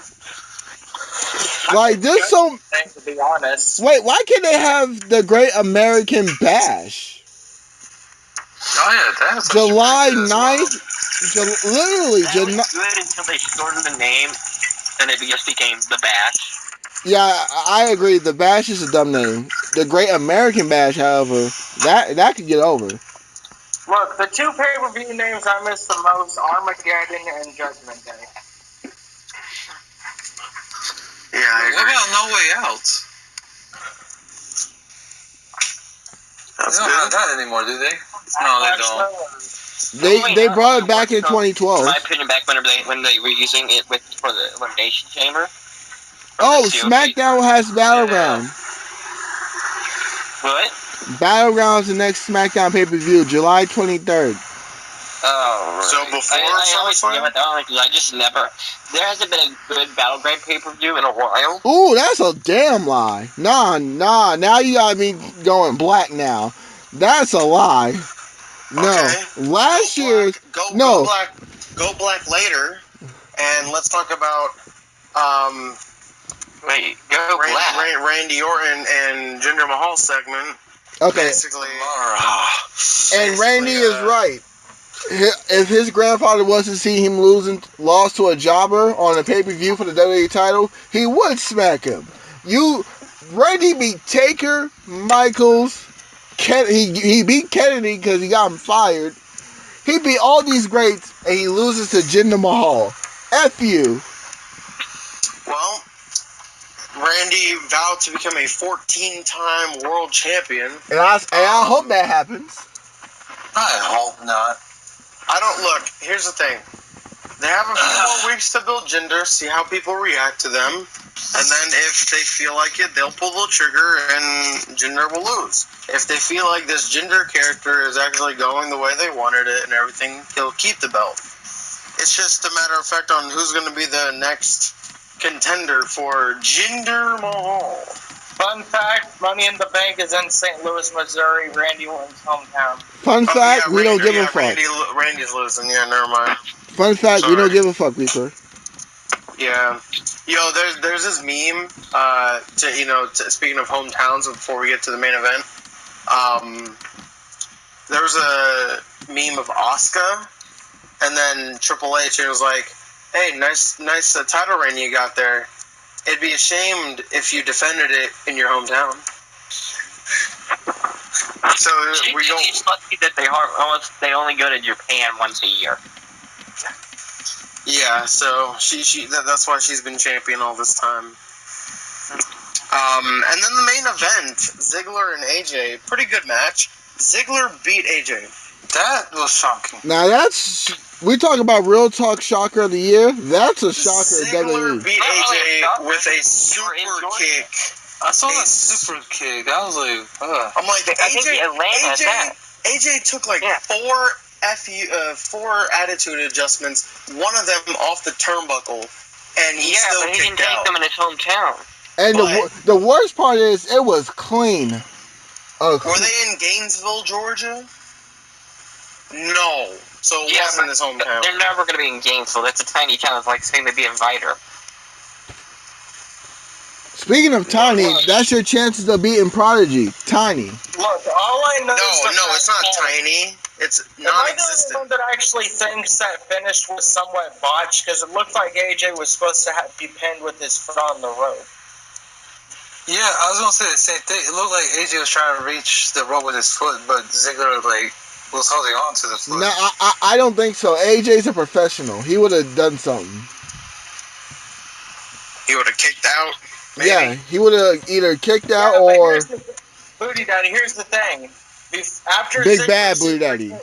Like this, so To be honest. wait, why can't they have the Great American Bash? Oh yeah, that's July actually pretty good as well. 9th? Literally, That was good until they shortened the name, and it just became The Bash. Yeah, I agree. The Bash is a dumb name. The Great American Bash, however, that could get over. Look, the 2 pay-per-view names I miss the most, Armageddon and Judgment Day. Yeah, I What agree. about No Way Out? That's They don't have good. that anymore, do they? No, they don't. They brought it back in 2012. In my opinion, back when they were using it for the Elimination Chamber. Oh, the COP. SmackDown has Battleground. What? Battleground's the next SmackDown pay-per-view, July 23rd. Oh, right. So before I always SummerSlam? forget about that one because I just never. There hasn't been a good Battleground pay-per-view in a while. Ooh, that's a damn lie. Nah. Now you got me going black now. That's a lie. No. Okay. Last year's... Go black later, and let's talk about Wait, go black. Randy Orton and Jinder Mahal segment. Okay. Basically, And Randy is right. if his grandfather was to see him lost to a jobber on a pay-per-view for the WWE title, he would smack him. Randy beat Taker, Michaels, he beat Kennedy because he got him fired. He beat all these greats, and he loses to Jinder Mahal. F you. Well, Randy vowed to become a 14-time world champion. And I hope that happens. I hope not. I don't look. Here's the thing. They have a few more weeks to build Jinder, see how people react to them, and then if they feel like it, they'll pull the trigger and Jinder will lose. If they feel like this Jinder character is actually going the way they wanted it and everything, he'll keep the belt. It's just a matter of fact on who's going to be the next contender for Jinder Mahal. Fun fact, Money in the Bank is in St. Louis, Missouri, Randy Orton's hometown. Fun fact, we don't give a fuck. Randy's losing, yeah, never mind. Fun fact, we don't give a fuck, Reaper. Yeah. Yo, there's this meme, speaking of hometowns before we get to the main event, there was a meme of Asuka, and then Triple H, and it was like, hey, nice title reign you got there. It'd be ashamed if you defended it in your hometown. So we don't. It's lucky that they only go to Japan once a year. Yeah, so that's why she's been champion all this time. And then the main event, Ziggler and AJ, pretty good match. Ziggler beat AJ. That was shocking. Now we talk about real talk shocker of the year. That's a shocker. Ziggler beat AJ with a super kick. I saw that super kick. I was like, ugh. I'm like, AJ took like four attitude adjustments, one of them off the turnbuckle, and he still but he kicked didn't take out. them in his hometown. And the worst part is, it was clean. Were they in Gainesville, Georgia? No. So it wasn't his hometown. They're never going to be in Gainesville. That's a tiny town. It's like saying they'd be in Viter. Speaking of tiny, that's your chances of beating Prodigy. Tiny. Look, all I know is it's not tiny. It's non-existent. Am I the only one that actually thinks that finish was somewhat botched? Because it looked like AJ was supposed to be pinned with his foot on the rope. Yeah, I was gonna say the same thing. It looked like AJ was trying to reach the rope with his foot, but Ziggler was holding on to the foot. No, I don't think so. AJ's a professional. He would have done something. He would have kicked out. Maybe. Yeah, he would have either kicked out or Booty Daddy. Here's the thing. After Big Ziggler Bad Booty Daddy.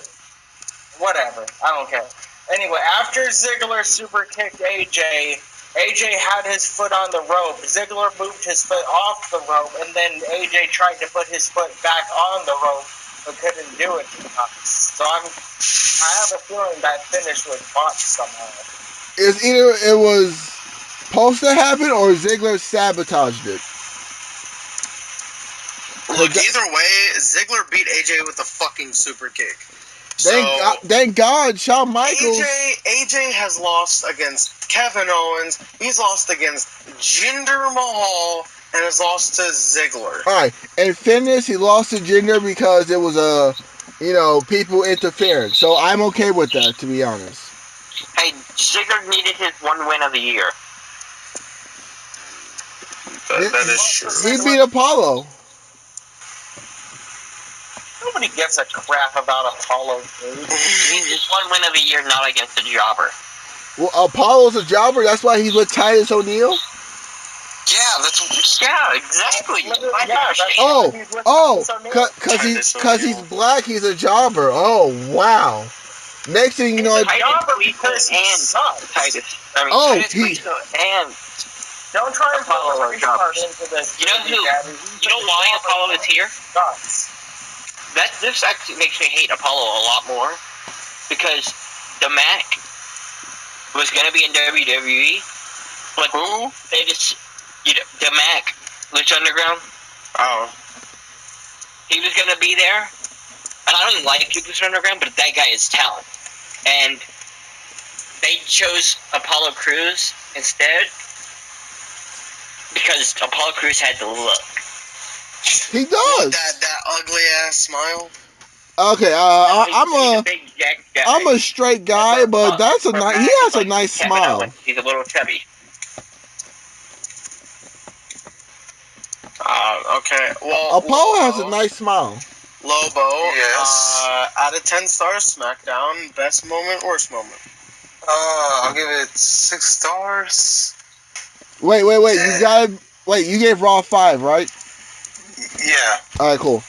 Whatever. I don't care. Anyway, after Ziggler super kicked AJ had his foot on the rope. Ziggler moved his foot off the rope, and then AJ tried to put his foot back on the rope, but couldn't do it. So I have a feeling that finish was botched somehow. It's either it was supposed to happen or Ziggler sabotaged it. Look, either way, Ziggler beat AJ with a fucking super kick. Thank God, Shawn Michaels. AJ has lost against Kevin Owens. He's lost against Jinder Mahal and has lost to Ziggler. All right, in fairness, he lost to Jinder because it was people interference. So I'm okay with that, to be honest. Hey, Ziggler needed his one win of the year. That is true. He beat Apollo. Nobody gives a crap about Apollo, dude. Just one win of the year, not against a jobber. Well, Apollo's a jobber. That's why he's with Titus O'Neil. Yeah, exactly. Because he's black, he's a jobber. Oh, wow. Next thing you know, Titus and don't try and Apollo into this. You know why Apollo is here? This actually makes me hate Apollo a lot more, because the Mac was going to be in WWE, but they just, the Mac, Lucha Underground, he was going to be there, and I don't like Lucha Underground, but that guy is talent, and they chose Apollo Crews instead, because Apollo Crews had the look. He does. That ugly ass smile. Okay, he's a big guy. I'm a straight guy, but that's a nice. He has a nice smile. He's a little chubby. Okay. Well, Apollo has a nice smile. Lobo. Yes. Out of 10 stars, SmackDown. Best moment, worst moment. I'll give it 6 stars. Wait. You gave Raw 5, right? Yeah. All right, cool.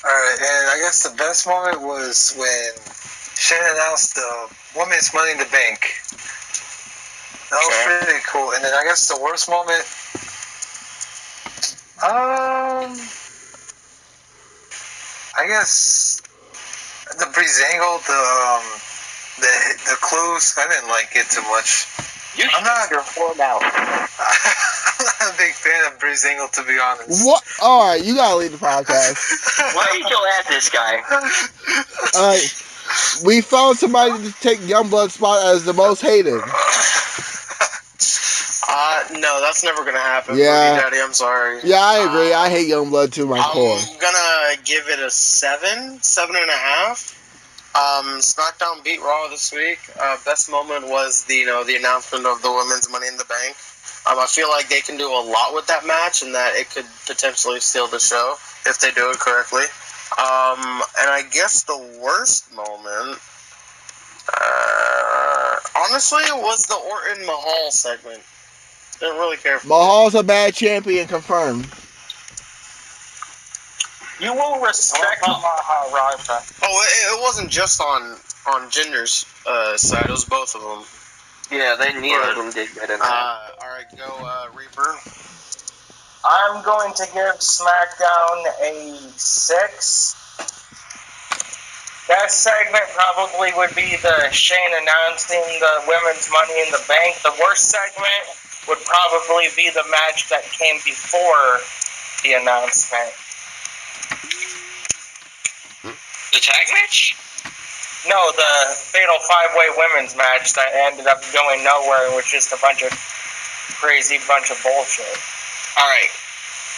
Alright, and I guess the best moment was when Shane announced the Women's Money in the Bank. That was pretty cool. And then I guess the worst moment, I guess the Breezangle, the clues, I didn't like it too much. I'm not your whore mouth. I'm not a big fan of Breezangle, to be honest. What? All right, you gotta leave the podcast. Why are you still at this guy? All right, we found somebody to take Youngblood's spot as the most hated. No, that's never gonna happen. Yeah. Daddy, I'm sorry. Yeah, I agree. I hate Youngblood to my core. I'm gonna give it a 7.5. SmackDown beat Raw this week. Best moment was the announcement of the Women's Money in the Bank. I feel like they can do a lot with that match, and that it could potentially steal the show if they do it correctly. And I guess the worst moment, honestly, it was the Orton Mahal segment. Didn't really care for Mahal's a bad champion, confirmed. You will respect Maharaja. Oh, it wasn't just on Jinder's side. It was both of them. Yeah, neither of them did good in that. Alright, go, Reaper. I'm going to give SmackDown a 6. That segment probably would be the Shane announcing the Women's Money in the Bank. The worst segment would probably be the match that came before the announcement. The tag match? No, the Fatal 5-Way Women's match that ended up going nowhere and was just a bunch of bullshit. Alright,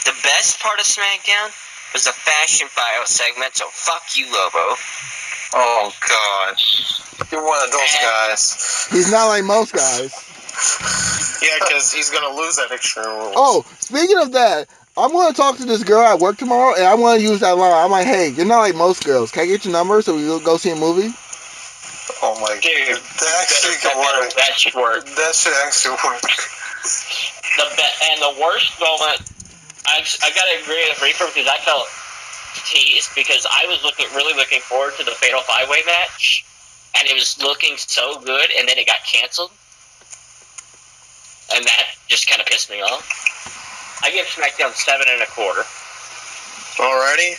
the best part of SmackDown was the Fashion Bio segment, so fuck you, Lobo. Oh, gosh. You're one of those guys. He's not like most guys. Yeah, because he's going to lose that Extreme Rules. Oh, speaking of that, I'm going to talk to this girl at work tomorrow, and I'm going to use that line. I'm like, hey, you're not like most girls. Can I get your number so we can go see a movie? Oh, my Dude, God. That actually could work. That should work. That should actually work. And the worst moment, I gotta agree with Reaper because I felt teased because I was really looking forward to the Fatal 5-Way match, and it was looking so good, and then it got canceled, and that just kind of pissed me off. I give SmackDown 7.25. Alrighty.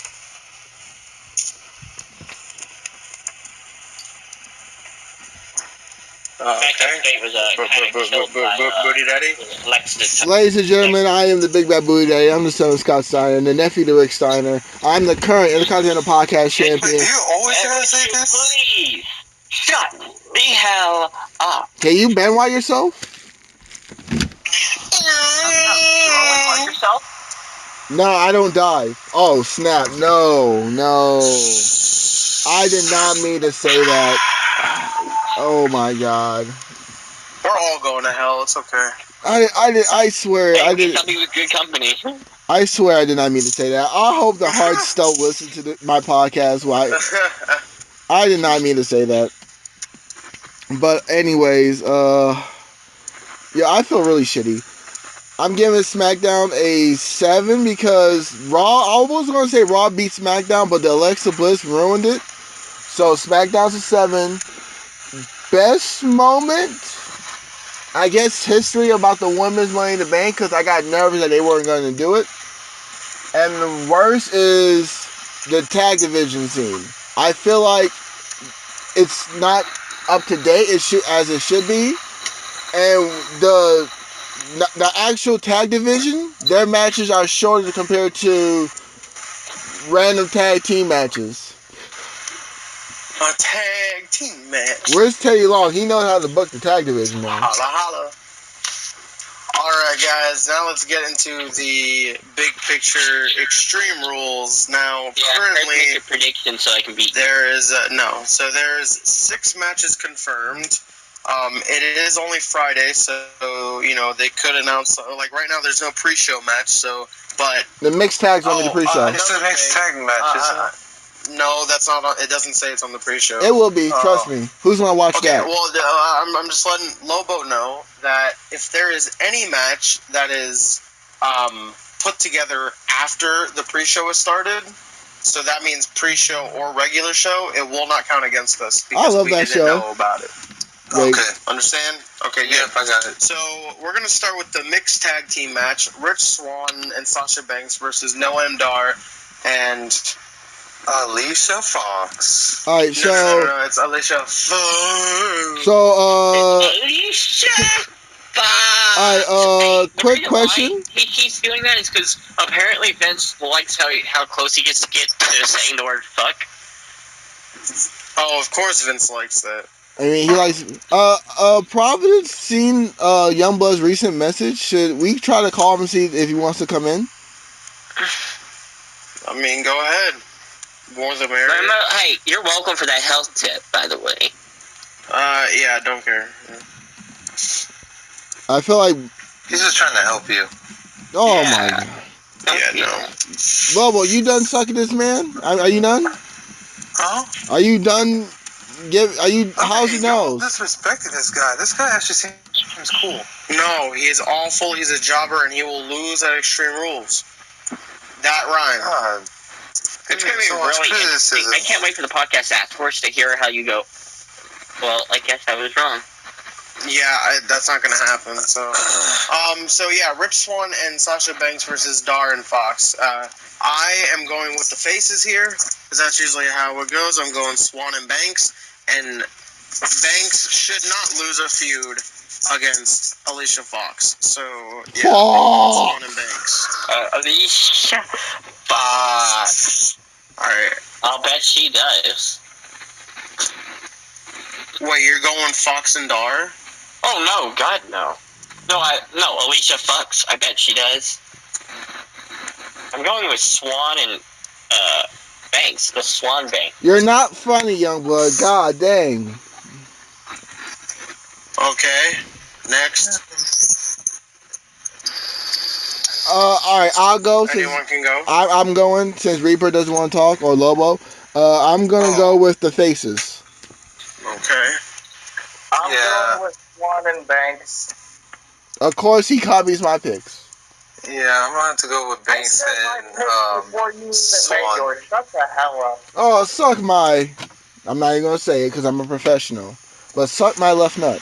SmackDown State was kind of killed by Booty Daddy. Lex. Ladies and gentlemen, I am the Big Bad Booty Daddy. I'm the son of Scott Steiner, the nephew to Rick Steiner. I'm the current Intercontinental Podcast champion. Do you always gotta say this? Please, shut the hell up. Can you Benoit yourself? You always hurt yourself? No, I don't die. Oh, snap. No. I did not mean to say that. Oh, my God. We're all going to hell. It's okay. I swear. I did. Somebody with good company. I swear I did not mean to say that. I hope the Hearts still listen to my podcast. Why? I did not mean to say that. But anyways, yeah, I feel really shitty. I'm giving SmackDown a 7 because Raw, I was going to say Raw beat SmackDown, but the Alexa Bliss ruined it. So SmackDown's a 7. Best moment, I guess history about the Women's Money in the Bank because I got nervous that they weren't going to do it. And the worst is the tag division scene. I feel like it's not up to date as it should be. And the actual tag division, their matches are shorter compared to random tag team matches. A tag team match. Where's Teddy Long? He knows how to book the tag division now. Holla, holla. Alright, right, guys. Now let's get into the big picture Extreme Rules. Now, currently, make a prediction so I can beat you. there is no. So there's 6 matches confirmed. It is only Friday, so they could announce like right now. There's no pre-show match, so but The mixed tag's only the pre-show. It's the next tag match, isn't it? no, that's not. It doesn't say it's on the pre-show. It will be. Trust me. Who's gonna watch Okay, that? well, I'm just letting Lobo know that if there is any match that is put together after the pre-show is started, so that means pre-show or regular show, it will not count against us because love we that didn't show. know about it. Wait. Okay. Understand? Okay, good. Yep, I got it. So we're gonna start with the mixed tag team match: Rich Swann and Sasha Banks versus Noam Dar and Alicia Fox. All right, so no, it's Alicia Fox. quick The reason question. why he keeps doing that is because apparently Vince likes how close he gets to get to saying the word fuck. Oh, of course Vince likes that. I mean, he likes. Providence seen Youngblood's recent message. Should we try to call him and see if he wants to come in? I mean, go ahead. More the merrier. Hey, you're welcome for that health tip, by the way. Yeah, don't care. I feel like. He's just trying to help you. Oh Yeah. my god. Yeah, no. Lobo, you done sucking this man? Are you done? Huh? Are you done? How's your nose? Disrespecting this guy. This guy actually seems cool. No, he is awful. He's a jobber, and he will lose at Extreme Rules. That rhyme. God. It's going to be So much really interesting. criticism. I can't wait for the podcast afterwards to hear how you go. Well, I guess I was wrong. Yeah, that's not gonna happen. So, yeah, Rich Swann and Sasha Banks versus Dar and Fox. I am going with the faces here, because that's usually how it goes. I'm going Swann and Banks, and Banks should not lose a feud against Alicia Fox. So, yeah, Swann and Banks. Alicia Fox. Alright. I'll bet she does. Wait, you're going Fox and Dar? Oh, no, God, no. No, Alicia Fox. I bet she does. I'm going with Swann and, Banks. The Swan Bank. You're not funny, Youngblood. God dang. Okay. Next. Alright, I'll go. Anyone can go. I'm going, since Reaper doesn't want to talk, or Lobo. I'm gonna go with the faces. Okay. I'm going with Swann and Banks. Of course, he copies my picks. Yeah, I'm gonna have to go with Banks I said my and pick before you even made Swann. yours. Shut the hell up. Oh, suck my. I'm not even gonna say it because I'm a professional. But suck my left nut.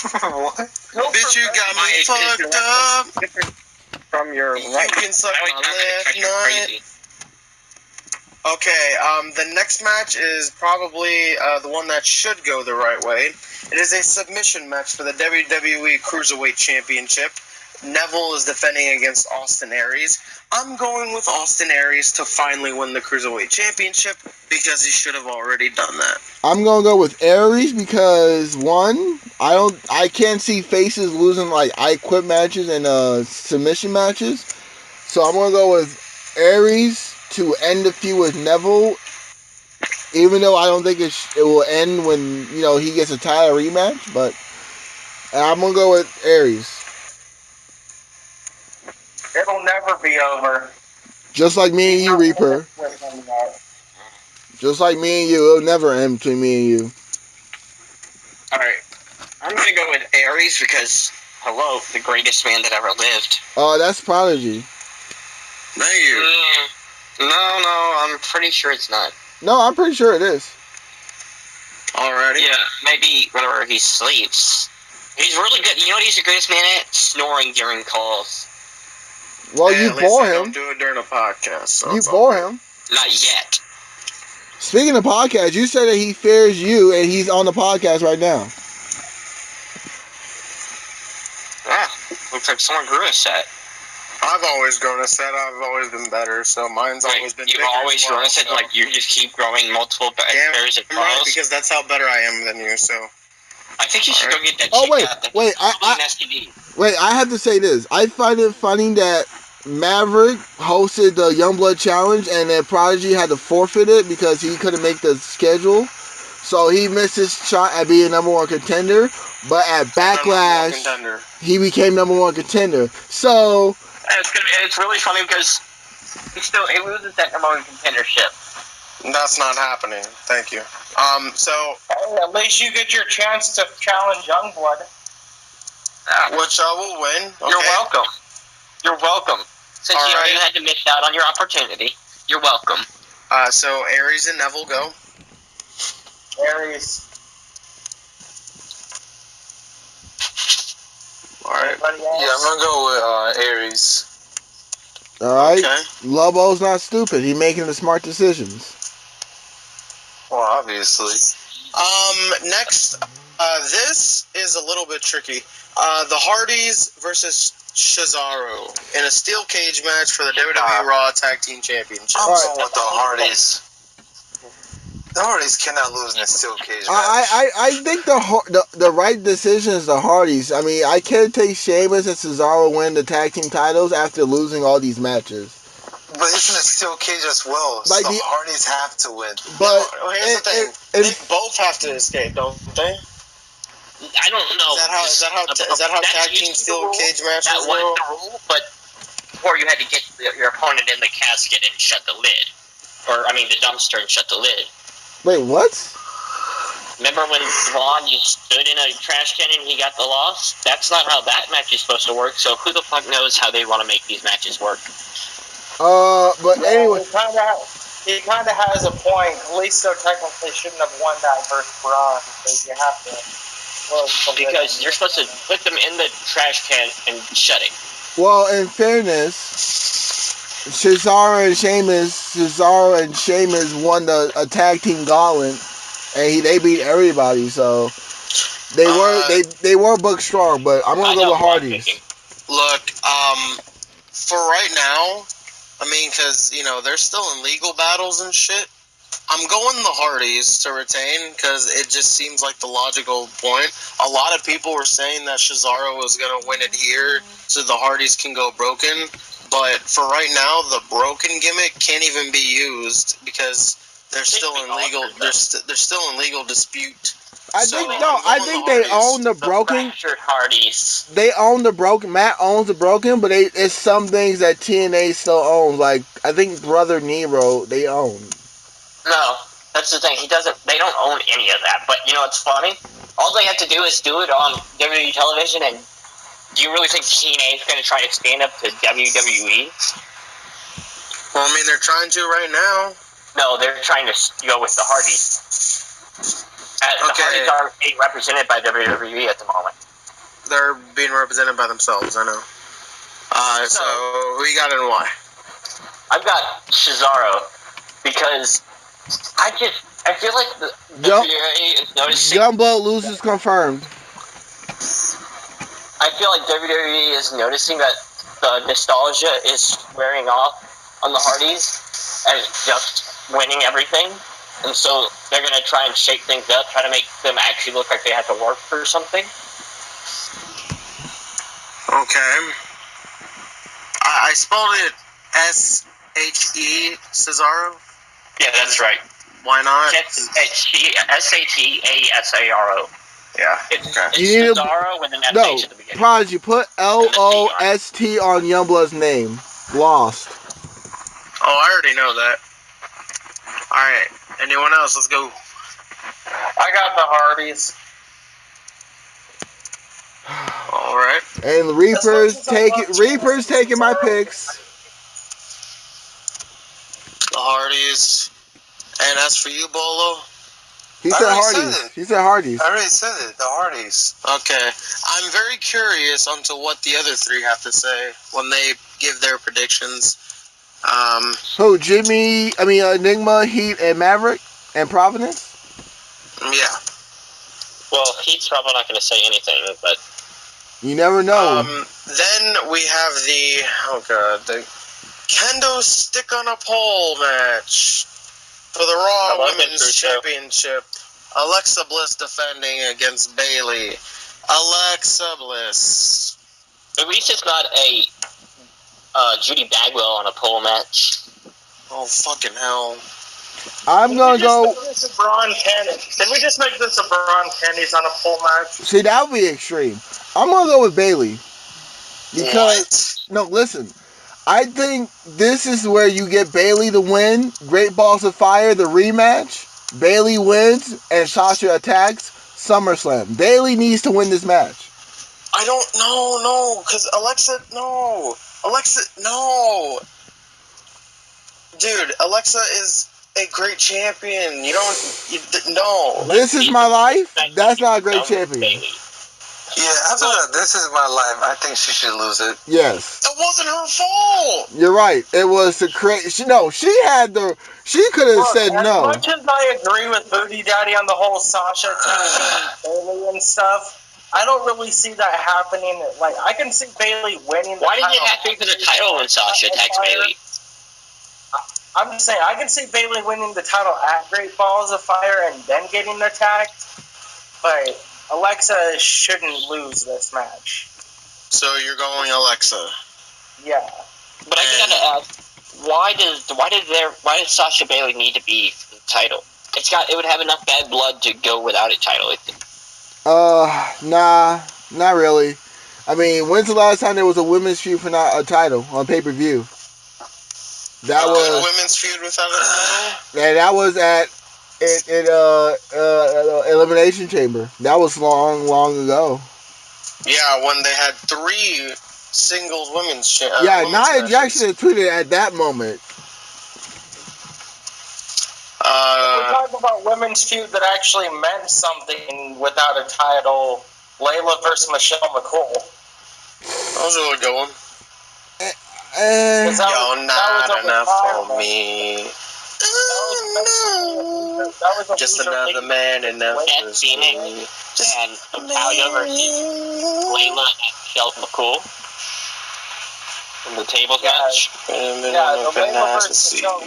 What? Bitch, you got me fucked up. From your You right. can suck I my always left have to nut. crazy. Okay, the next match is probably the one that should go the right way. It is a submission match for the WWE Cruiserweight Championship. Neville is defending against Austin Aries. I'm going with Austin Aries to finally win the Cruiserweight Championship because he should have already done that. I'm gonna go with Aries because one, I can't see faces losing like I Quit matches and submission matches. So I'm gonna go with Aries to end the feud with Neville. Even though I don't think it will end when he gets a title rematch, but I'm gonna go with Aries. It'll never be over. Just like me and you, Reaper. Just like me and you, it'll never end between me and you. Alright. I'm gonna go with Aries because, hello, the greatest man that ever lived. Oh, that's Prodigy. Thank you. No, I'm pretty sure it's not. No, I'm pretty sure it is. Alrighty. Yeah, maybe whenever he sleeps. He's really good. You know what he's the greatest man at? Snoring during calls. Well, Hey, you at least bore I him. don't do it during a podcast. So You it's bore all him. Not yet. Speaking of podcast, you said that he fears you, and he's on the podcast right now. Yeah, looks like someone grew a set. I've always grown a set. I've always been better, so mine's always been You've bigger always as well, grown a set, so. like you just keep growing multiple Damn pairs of right, calls. because that's how better I am than you, so. I think you should go get that Oh, checked wait, out. That's wait, probably an STD. Wait, I have to say this. I find it funny that Maverick hosted the Youngblood Challenge and that Prodigy had to forfeit it because he couldn't make the schedule. So he missed his shot at being number one contender. But at Backlash, he became number one contender. So it's really funny because he loses that number one contendership. That's not happening. Thank you. So at least you get your chance to challenge Youngblood. Which I will win. Okay. You're welcome. You're welcome. Since you already had to miss out on your opportunity, you're welcome. So Aries and Neville go. Aries. Alright. Yeah, I'm gonna go with Aries. Alright. Okay. Lobo's not stupid. He's making the smart decisions. Well, obviously. Next, this is a little bit tricky. The Hardys versus Cesaro in a steel cage match for the WWE Raw Tag Team Championship. I'm going with the Hardys. The Hardys cannot lose in a steel cage match. I think the right decision is the Hardys. I mean, I can't take Sheamus and Cesaro win the tag team titles after losing all these matches. But it's in a steel cage as well, so Like the Hardys have to win. But here's the thing: they both have to escape, don't they? I don't know. Is that how tag team steel cage matches That was the rule, but before you had to get your opponent in the casket and shut the lid, the dumpster and shut the lid. Wait, what? Remember when Vaughn just stood in a trash can and he got the loss? That's not how that match is supposed to work. So who the fuck knows how they want to make these matches work? But anyway, he kind of has a point. Kalisto technically shouldn't have won that versus Braun because you have to. Because you're supposed to put them in the trash can and shut it. well, in fairness, Cesaro and Sheamus won the tag team gauntlet, and they beat everybody. So they were booked strong. But I'm gonna go with Hardys. Look, for right now, I mean, because they're still in legal battles and shit. I'm going the Hardys to retain because it just seems like the logical point. A lot of people were saying that Cesaro was going to win it here so the Hardys can go broken. But for right now, the broken gimmick can't even be used because they're still in legal. They're still in legal dispute. I think they own the broken. Hardys. They own the broken. Matt owns the broken, but it's some things that TNA still owns. Like I think Brother Nero they own. No, that's the thing. They don't own any of that. But you know what's funny? All they have to do is do it on WWE television. And do you really think TNA is going to try to stand up to WWE? Well, I mean, they're trying to right now. No, they're trying to go with the Hardys. The Hardys are being represented by WWE at the moment. They're being represented by themselves, I know. So who you got and why? I've got Cesaro because I feel like the WWE is noticing. Youngblood loses confirmed. I feel like WWE is noticing that the nostalgia is wearing off on the Hardys and just winning everything. And so they're going to try and shake things up, try to make them actually look like they have to work for something. Okay. I spelled it S-H-E, Cesaro? Yeah, that's right. Why not? S-H-E-A-S-A-R-O. Yeah. It's Cesaro with an S-H at the beginning. Prodigy, put L-O-S-T on Youngblood's name. Lost. Oh, I already know that. Alright. Anyone else? Let's go. I got the Hardys. Alright. And the Reaper's taking my picks. The Hardys. And as for you, Bolo? He said Hardys. I already said it. The Hardys. Okay. I'm very curious onto what the other three have to say when they give their predictions. Who? Enigma, Heat, and Maverick, and Providence? Yeah. Well, Heat's probably not going to say anything, but you never know. Then we have the Kendo Stick on a Pole match for the Raw Women's Championship. Alexa Bliss defending against Bayley. Alexa Bliss. At least it's not a Judy Bagwell on a pole match. Oh, fucking hell. I'm gonna go. Did we just make this a Braun Kenny's on a pole match? See, that would be extreme. I'm gonna go with Bayley. Because no, listen. I think this is where you get Bayley to win. Great Balls of Fire, the rematch. Bayley wins and Sasha attacks SummerSlam. Bayley needs to win this match. I don't know, because Alexa, no. Dude, Alexa is a great champion. No. This is my life. That's not a great champion. Yeah, after that, this is my life. I think she should lose it. Yes. It wasn't her fault. You're right. It was the crazy. She had the. She could have said no. As much as I agree with Booty Daddy on the whole Sasha team Bayley and stuff, I don't really see that happening. Like, I can see Bayley winning. Why did it have to be for the title when Sasha attacks Bayley? I'm just saying, I can see Bayley winning the title at Great Balls of Fire and then getting attacked, but Alexa shouldn't lose this match. So you're going Alexa. Yeah. But I gotta ask, why does Sasha Bayley need to be for the title? It would have enough bad blood to go without a title, I think. Nah, not really. I mean, when's the last time there was a women's feud for not a title on pay-per-view? That was women's feud without a title. And that was at Elimination Chamber. That was long ago. Yeah, when they had 3 singles women's yeah, Nia Jackson tweeted at that moment. We're talking about women's feud that actually meant something without a title. Layla versus Michelle McCool. That was a really good one. Not enough for me. Just another man enough for me. And Natalia versus Layla and Michelle McCool in the tables match. Yeah, the Layla versus Michelle.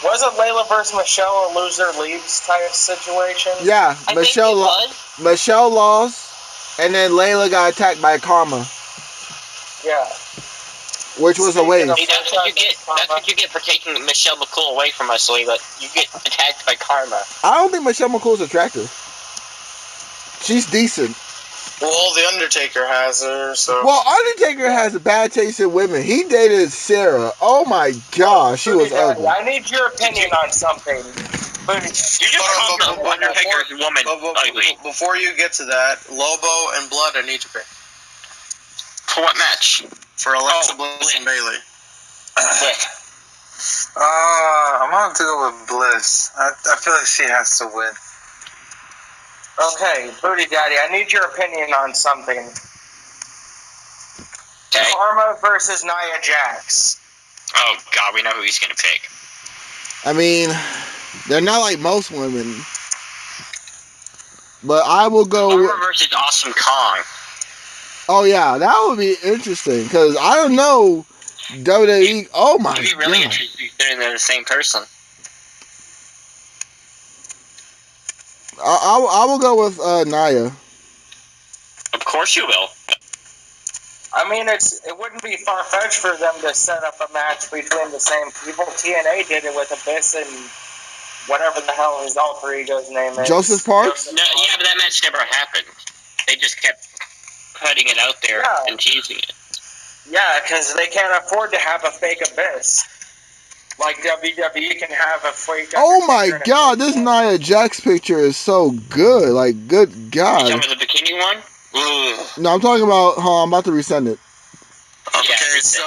Wasn't Layla versus Michelle a loser leaves type situation? Yeah, Michelle lost, and then Layla got attacked by Karma. Yeah. Which was a waste. See, that's what you get for taking Michelle McCool away from us, Layla. You get attacked by Karma. I don't think Michelle McCool's attractive. She's decent. Well, The Undertaker has her, so... Well, Undertaker has a bad taste in women. He dated Sarah. Oh my gosh, she was ugly. I need your opinion on something. You just called Undertaker's woman ugly. Before you get to that, Lobo and Blood, I need to pick. For what match? For Alexa Bliss and Bayley. I'm going to go with Bliss. I feel like she has to win. Okay, Booty Daddy, I need your opinion on something. Okay. Karma versus Nia Jax. Oh, God, we know who he's going to pick. I mean, they're not like most women. But I will go... Karma versus Awesome Kong. Oh, yeah, that would be interesting. Because I don't know WWE... Oh, my God. It'd be really interesting if they're the same person. I will go with Nia. Of course you will. I mean, it wouldn't be far-fetched for them to set up a match between the same people. TNA did it with Abyss and whatever the hell his alter ego's name is. Joseph Parks? No, yeah, but that match never happened. They just kept putting it out there and teasing it. Yeah, because they can't afford to have a fake Abyss. Like WWE can have a fake. Oh my God, this Nia Jax picture is so good. Like, good God. You talking about the bikini one? No, I'm talking about. I'm about to resend it. Okay, so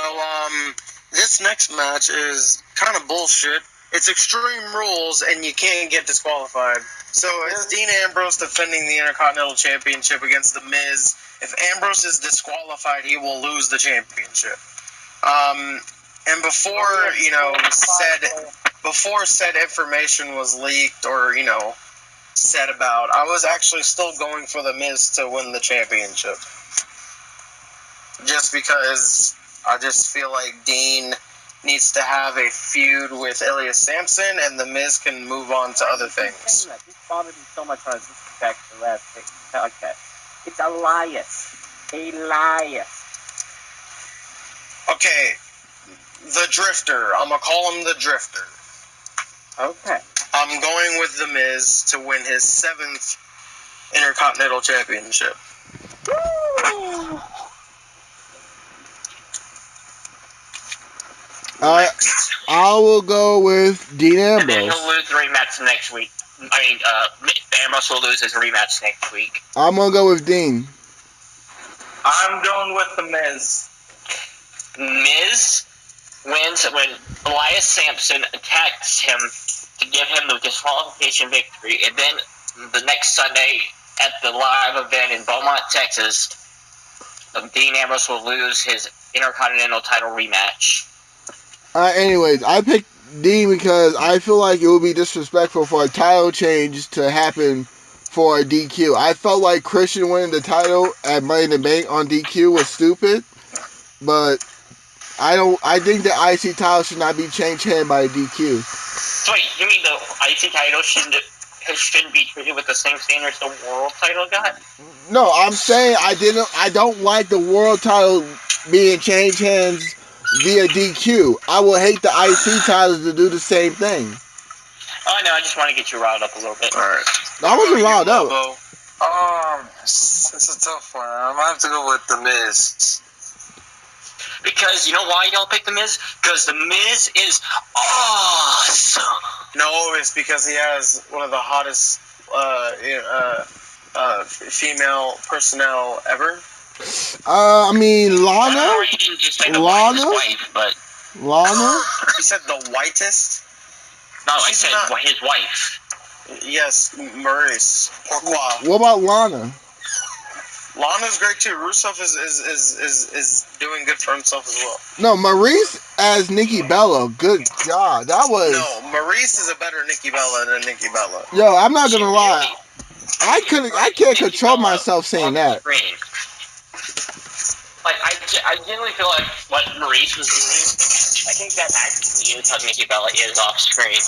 this next match is kind of bullshit. It's Extreme Rules, and you can't get disqualified. So it's Dean Ambrose defending the Intercontinental Championship against The Miz. If Ambrose is disqualified, he will lose the championship. And before said information was leaked or, said about, I was actually still going for The Miz to win the championship. Just because I just feel like Dean needs to have a feud with Elias Sampson, and The Miz can move on to other things. This bothered me so much when I was listening back to the last podcast. It's Elias. Okay, the Drifter. I'm gonna call him the Drifter. Okay. I'm going with The Miz to win his 7th Intercontinental Championship. Woo! I will go with Dean And then Ambrose. he'll lose the rematch next week. Ambrose will lose his rematch next week. I'm gonna go with Dean. I'm going with The Miz. Miz wins when Elias Sampson attacks him to give him the disqualification victory, and then the next Sunday at the live event in Beaumont, Texas, Dean Ambrose will lose his Intercontinental title rematch. Anyways, I picked Dean because I feel like it would be disrespectful for a title change to happen for a DQ. I felt like Christian winning the title at Money in the Bank on DQ was stupid, but I think the IC title should not be changed hand by a DQ. So wait, you mean the IC title shouldn't be treated with the same standards the world title got? No, I'm saying I don't like the world title being changed hands via DQ. I would hate the IC titles to do the same thing. Oh no, I just want to get you riled up a little bit. Alright. I wasn't riled up. It's a tough one. I'm gonna have to go with The Miz. Because you know why y'all picked The Miz? Because The Miz is awesome. No, it's because he has one of the hottest female personnel ever. I mean, I don't know Lana? why you didn't just say the Lana? wife, but Lana? He said the whitest? no, I She's said not- his wife. Yes, Maurice. Pourquoi? What about Lana? Lana's great too. Rusev is doing good for himself as well. No, Maurice as Nikki Bella. Good God. That was... No, Maurice is a better Nikki Bella than Nikki Bella. Yo, I'm not gonna She lie. really- I can't control myself saying on that. screen. Like, I genuinely feel like what Maurice was doing, I think that actually is how Nikki Bella is off screen.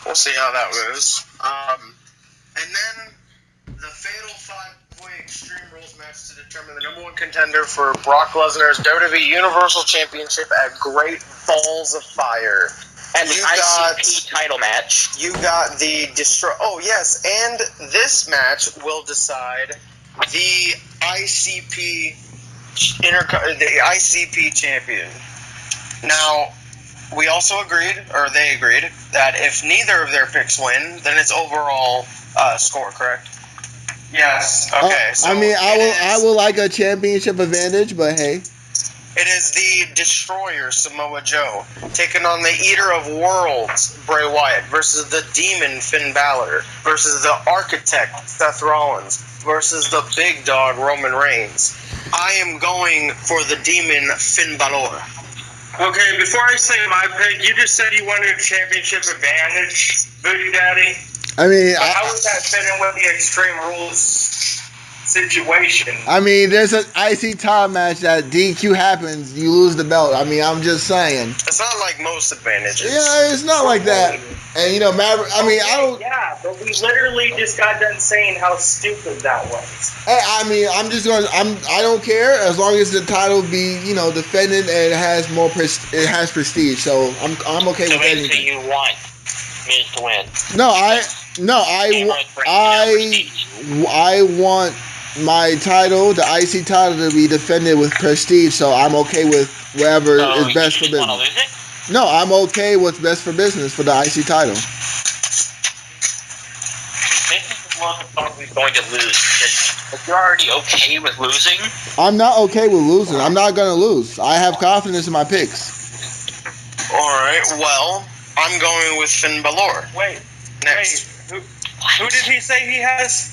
We'll see how that goes. And then the fatal 5-way Extreme Rules match to determine the #1 contender for Brock Lesnar's WWE Universal Championship at Great Balls of Fire. And the You ICP title match. You got the destroy. Oh yes, and this match will decide the ICP the ICP champion. Now, we also agreed, or they agreed, that if neither of their picks win, then it's overall score, correct? Yes. Okay. So I mean, I it will like a championship advantage, but hey. It is the Destroyer, Samoa Joe, taking on the Eater of Worlds, Bray Wyatt, versus the Demon, Finn Balor, versus the Architect, Seth Rollins, versus the Big Dog, Roman Reigns. I am going for the Demon, Finn Balor. Okay, before I say my pick, you just said you wanted a championship advantage, Booty Daddy. I mean, How would that fit in with the Extreme Rules situation? I mean, there's an IC title match that DQ happens, you lose the belt. I mean, I'm just saying. It's not like most advantages. Yeah, it's not like that. And you know, Maverick. I mean, I don't. Yeah, but we literally just got done saying how stupid that was. I mean, I'm just going. I don't care as long as the title be, you know, defended and it has more. It has prestige. So I'm okay So with basically, anything. you want Miz to win. I want my title, the IC title, to be defended with prestige. So I'm okay with whatever So is best for you just want to business. lose it? No, I'm okay with best for business for the IC title. This is what I'm probably going to lose. Because if you're already okay with losing, I'm not okay with losing. I'm not gonna lose. I have confidence in my picks. Alright, well, I'm going with Finn Balor. Wait, Next. who did he say he has?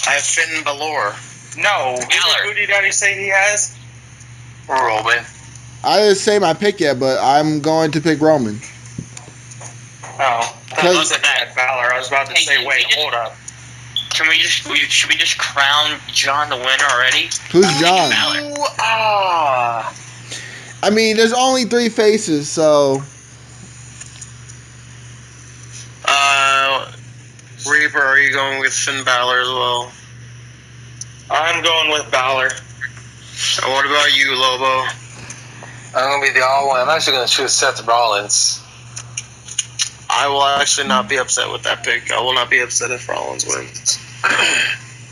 I have Finn Balor. No, who Balor. did Booty Daddy say he has? Roman. I didn't say my pick yet, but I'm going to pick Roman. Oh, Cause- look at that, Balor. I was about to Hey, say, can wait, we just- hold up. should we just crown John the winner already? Who's John? Balor. Ooh, ah. I mean, there's only 3 faces, so. Reaper, are you going with Finn Balor as well? I'm going with Balor. And what about you, Lobo? I'm going to be the all one. I'm actually going to choose Seth Rollins. I will actually not be upset with that pick. I will not be upset if Rollins wins.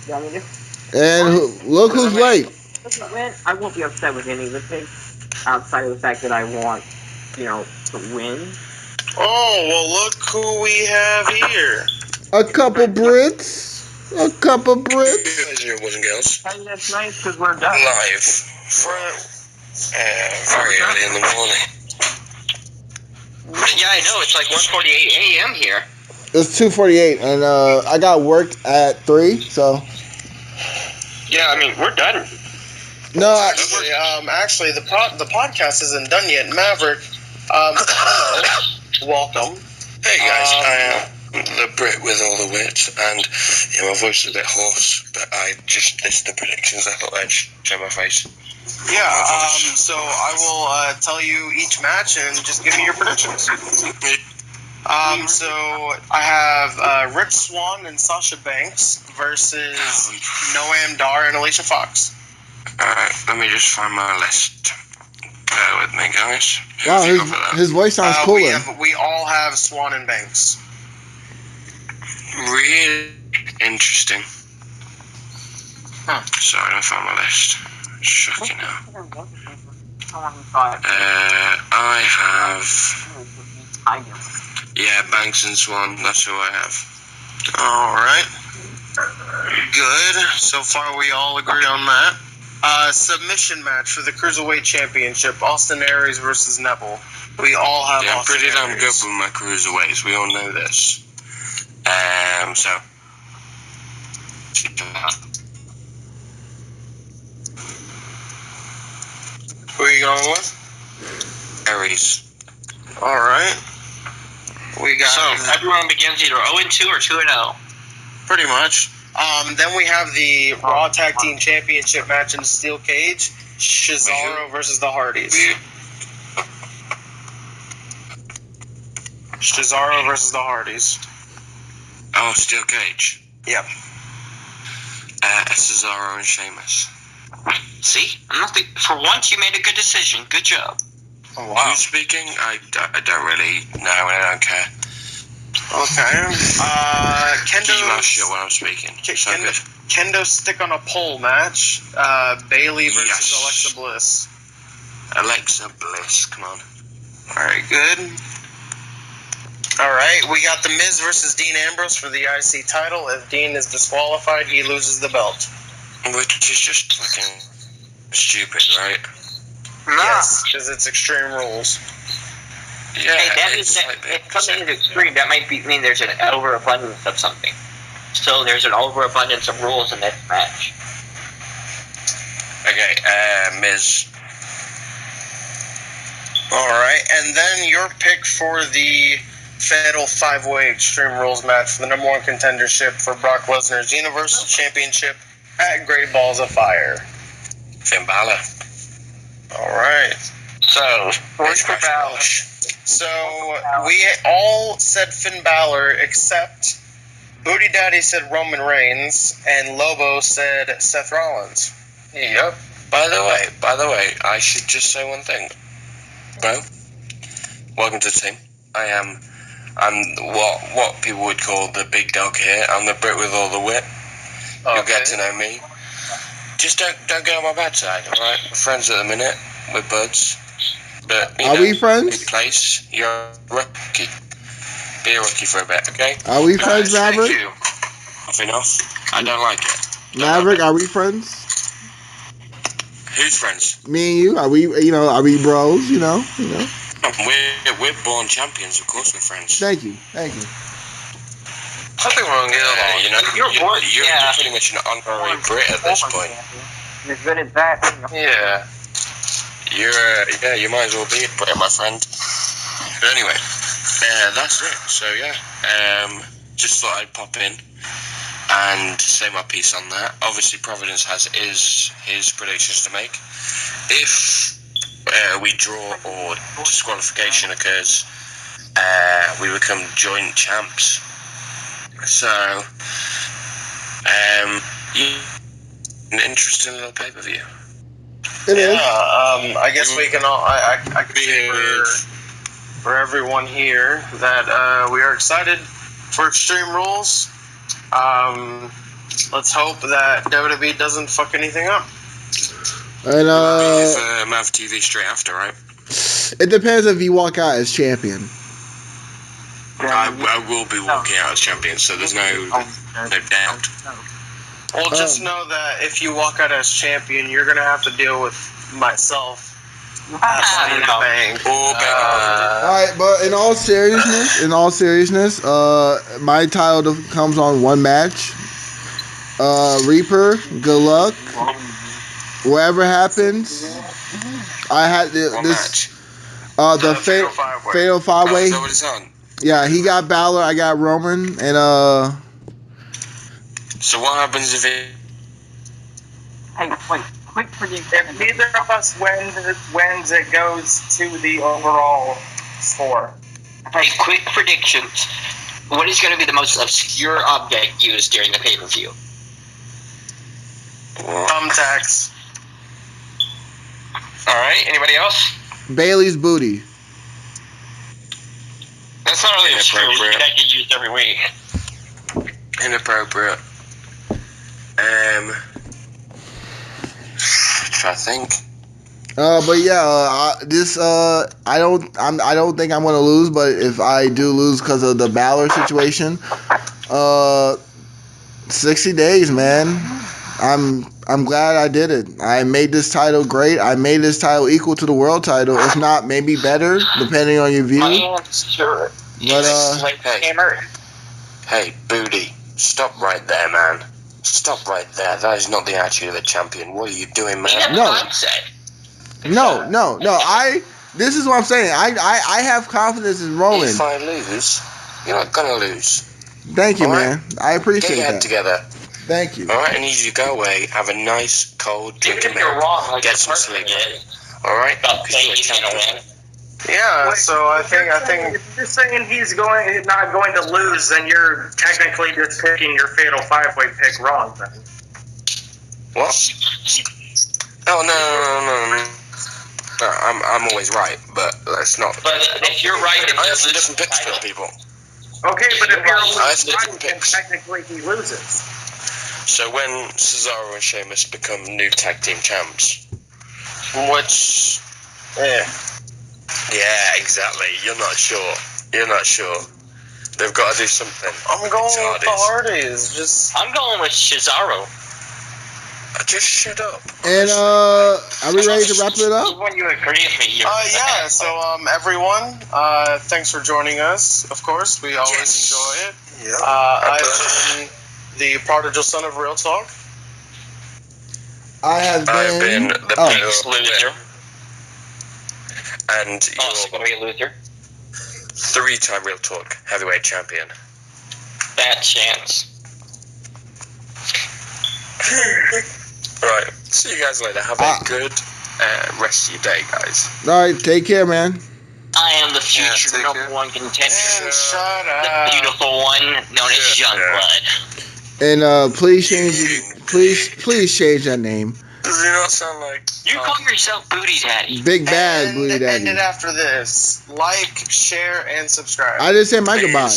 Yeah, I mean, if And look who's late. he doesn't win, I won't be upset with any of the picks, outside of the fact that I want, to win. Oh, well, look who we have here. A couple Brits. A couple Brits. Boys and girls. Hey, that's nice because we're done. Live from very early in the morning. Yeah, I know. It's like 1:48 a.m. here. It's 2:48, and I got work at 3, so. Yeah, I mean, we're done. No, Actually, the podcast isn't done yet. Maverick, hello, welcome. Hey guys, I am the Brit with all the wit, and my voice is a bit hoarse, but I just listened to predictions. I thought I'd show my face. Yeah, so I will tell you each match and just give me your predictions. So I have Rich Swann and Sasha Banks versus Noam Dar and Alicia Fox. Alright, let me just find my list. Bear with me, guys. wow, his voice sounds cooler. We all have Swann and Banks. Really interesting. Sorry, I found my list. Shocking now. I have... Yeah, Banks and Swann, that's who I have. Alright. Good. So far we all agree on that. Submission match for the Cruiserweight Championship, Austin Aries versus Neville. We all have I'm Austin pretty damn Aries. good with my cruiserweights, we all know this. So... Who are you going with? Aries. Alright. We got... So, everyone begins either 0-2 or 2-0. Pretty much. Then we have the Raw Tag Team Championship match in the Steel Cage. Cesaro versus the Hardys. Cesaro versus the Hardys. Oh, Steel Cage. Yep. Cesaro and Sheamus. See? For once, you made a good decision. Good job. Oh, wow. Who's speaking? I don't really know, I don't care. Okay. Keep your mouth Kendo... shut when I'm speaking. So good. Kendo stick on a pole match. Bailey versus Yes. Alexa Bliss. Alexa Bliss, come on. Alright, good. Alright, we got The Miz versus Dean Ambrose for the IC title. If Dean is disqualified, he loses the belt. Which is just fucking stupid, right? Yes, because it's Extreme Rules. Yeah, Hey, that it's is, like if something is extreme, that might mean there's an overabundance of something. So there's an overabundance of rules in this match. Okay, Miz. Alright, and then your pick for the Fatal 5-Way Extreme Rules match for the number 1 contendership for Brock Lesnar's Universal Championship at Great Balls of Fire. Finn Balor. Alright. So, It's for Balor. So, we all said Finn Balor, except Booty Daddy said Roman Reigns, and Lobo said Seth Rollins. Yep. By the way, I should just say one thing. Bro, welcome to the team. I'm what people would call the big dog here. I'm the Brit with all the wit. You'll get to know me. Just don't get on my bad side, alright? We're friends at the minute. We're buds. But, Are we friends? Big place. You're a rookie. Be a rookie for a bit, okay? Are we friends, Maverick? Thank you. Nothing else. I don't like it. Maverick, are we friends? Who's friends? Me and you? Are we bros, you know? We're born champions, of course we're friends. Thank you. Nothing wrong with that. You're pretty much an honorary Brit at this point. You're good at that. Yeah. You might as well be a Brit, my friend. But anyway, that's it. So just thought I'd pop in and say my piece on that. Obviously, Providence has his predictions to make. If we draw or disqualification occurs, we become joint champs. So, an interesting little pay-per-view. It is. I guess we can all. I can say for everyone here that we are excited for Extreme Rules. Let's hope that WWE doesn't fuck anything up. And Mav TV straight after, right? it depends if you walk out as champion. I will be walking out as champion, so there's no doubt. Well, just know that if you walk out as champion, you're gonna have to deal with myself. Money in the Bank. Or Alright, but in all seriousness, my title comes on one match. Reaper, good luck. Whatever happens, I had the Fatal 5-Way. Is that what it's on? Yeah, he got Balor, I got Roman, and So what happens if it... Hey, wait, quick prediction. If neither of us wins, it goes to the overall score. Hey, quick predictions. What is going to be the most obscure object used during the pay-per-view? Thumbtacks. Alright, anybody else? Bailey's booty. That's not really obscure. Inappropriate. That gets used every week. Inappropriate. I think. But yeah, I don't think I'm gonna lose. But if I do lose because of the Balor situation, 60 days, man. I'm glad I did it. I made this title great. I made this title equal to the world title, if not maybe better, depending on your view. Sure. But Hey, Booty, stop right there, man. Stop right there. That is not the attitude of a champion. What are you doing, man? No. This is what I'm saying. I have confidence in Roman. If I lose, you're not gonna lose. Thank you, All man. I appreciate Get your head that. together. Thank you. Alright, I need you to go away, have a nice cold drink of milk, get some sleep. Alright? Because you're a champion. Yeah, so I think If you're saying he's not going to lose, then you're technically just picking your Fatal 5-Way pick wrong. Then. What? Oh no. No, I'm always right, but that's not. But if you're right, I have some different picks for people. Okay, but if you're I have right, different then picks. technically he loses. So when Cesaro and Sheamus become new tag team champs, which, yeah, exactly. You're not sure. They've got to do something. I'm going It's with the Hardys. I'm going with Cesaro. Just shut up. And are we ready to wrap it up? When you agree with me, Yeah. So everyone, thanks for joining us. Of course, we always enjoy it. Yeah. I've been the prodigal son of Real Talk. I've been the Biggest loser. And Also you're going to be a loser. 3-time Real Talk heavyweight champion. Bad chance. Right. See you guys later. Have a good rest of your day, guys. Alright, take care, man. I am the future take number care. one contender. Shut The up. beautiful one known as Youngblood. And please change that name. Does he not sound like... You call yourself Booty Daddy. Big Bad Booty End Daddy. it after this. Like, share, and subscribe. I just said my goodbye.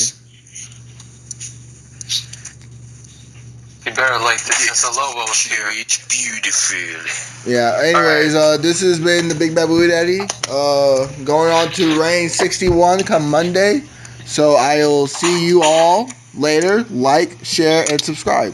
You better like this since the Lobo was here. It's beautiful. Yeah, anyways, this has been the Big Bad Booty Daddy. Going on to Reign 61 come Monday. So I'll see you all later. Like, share, and subscribe.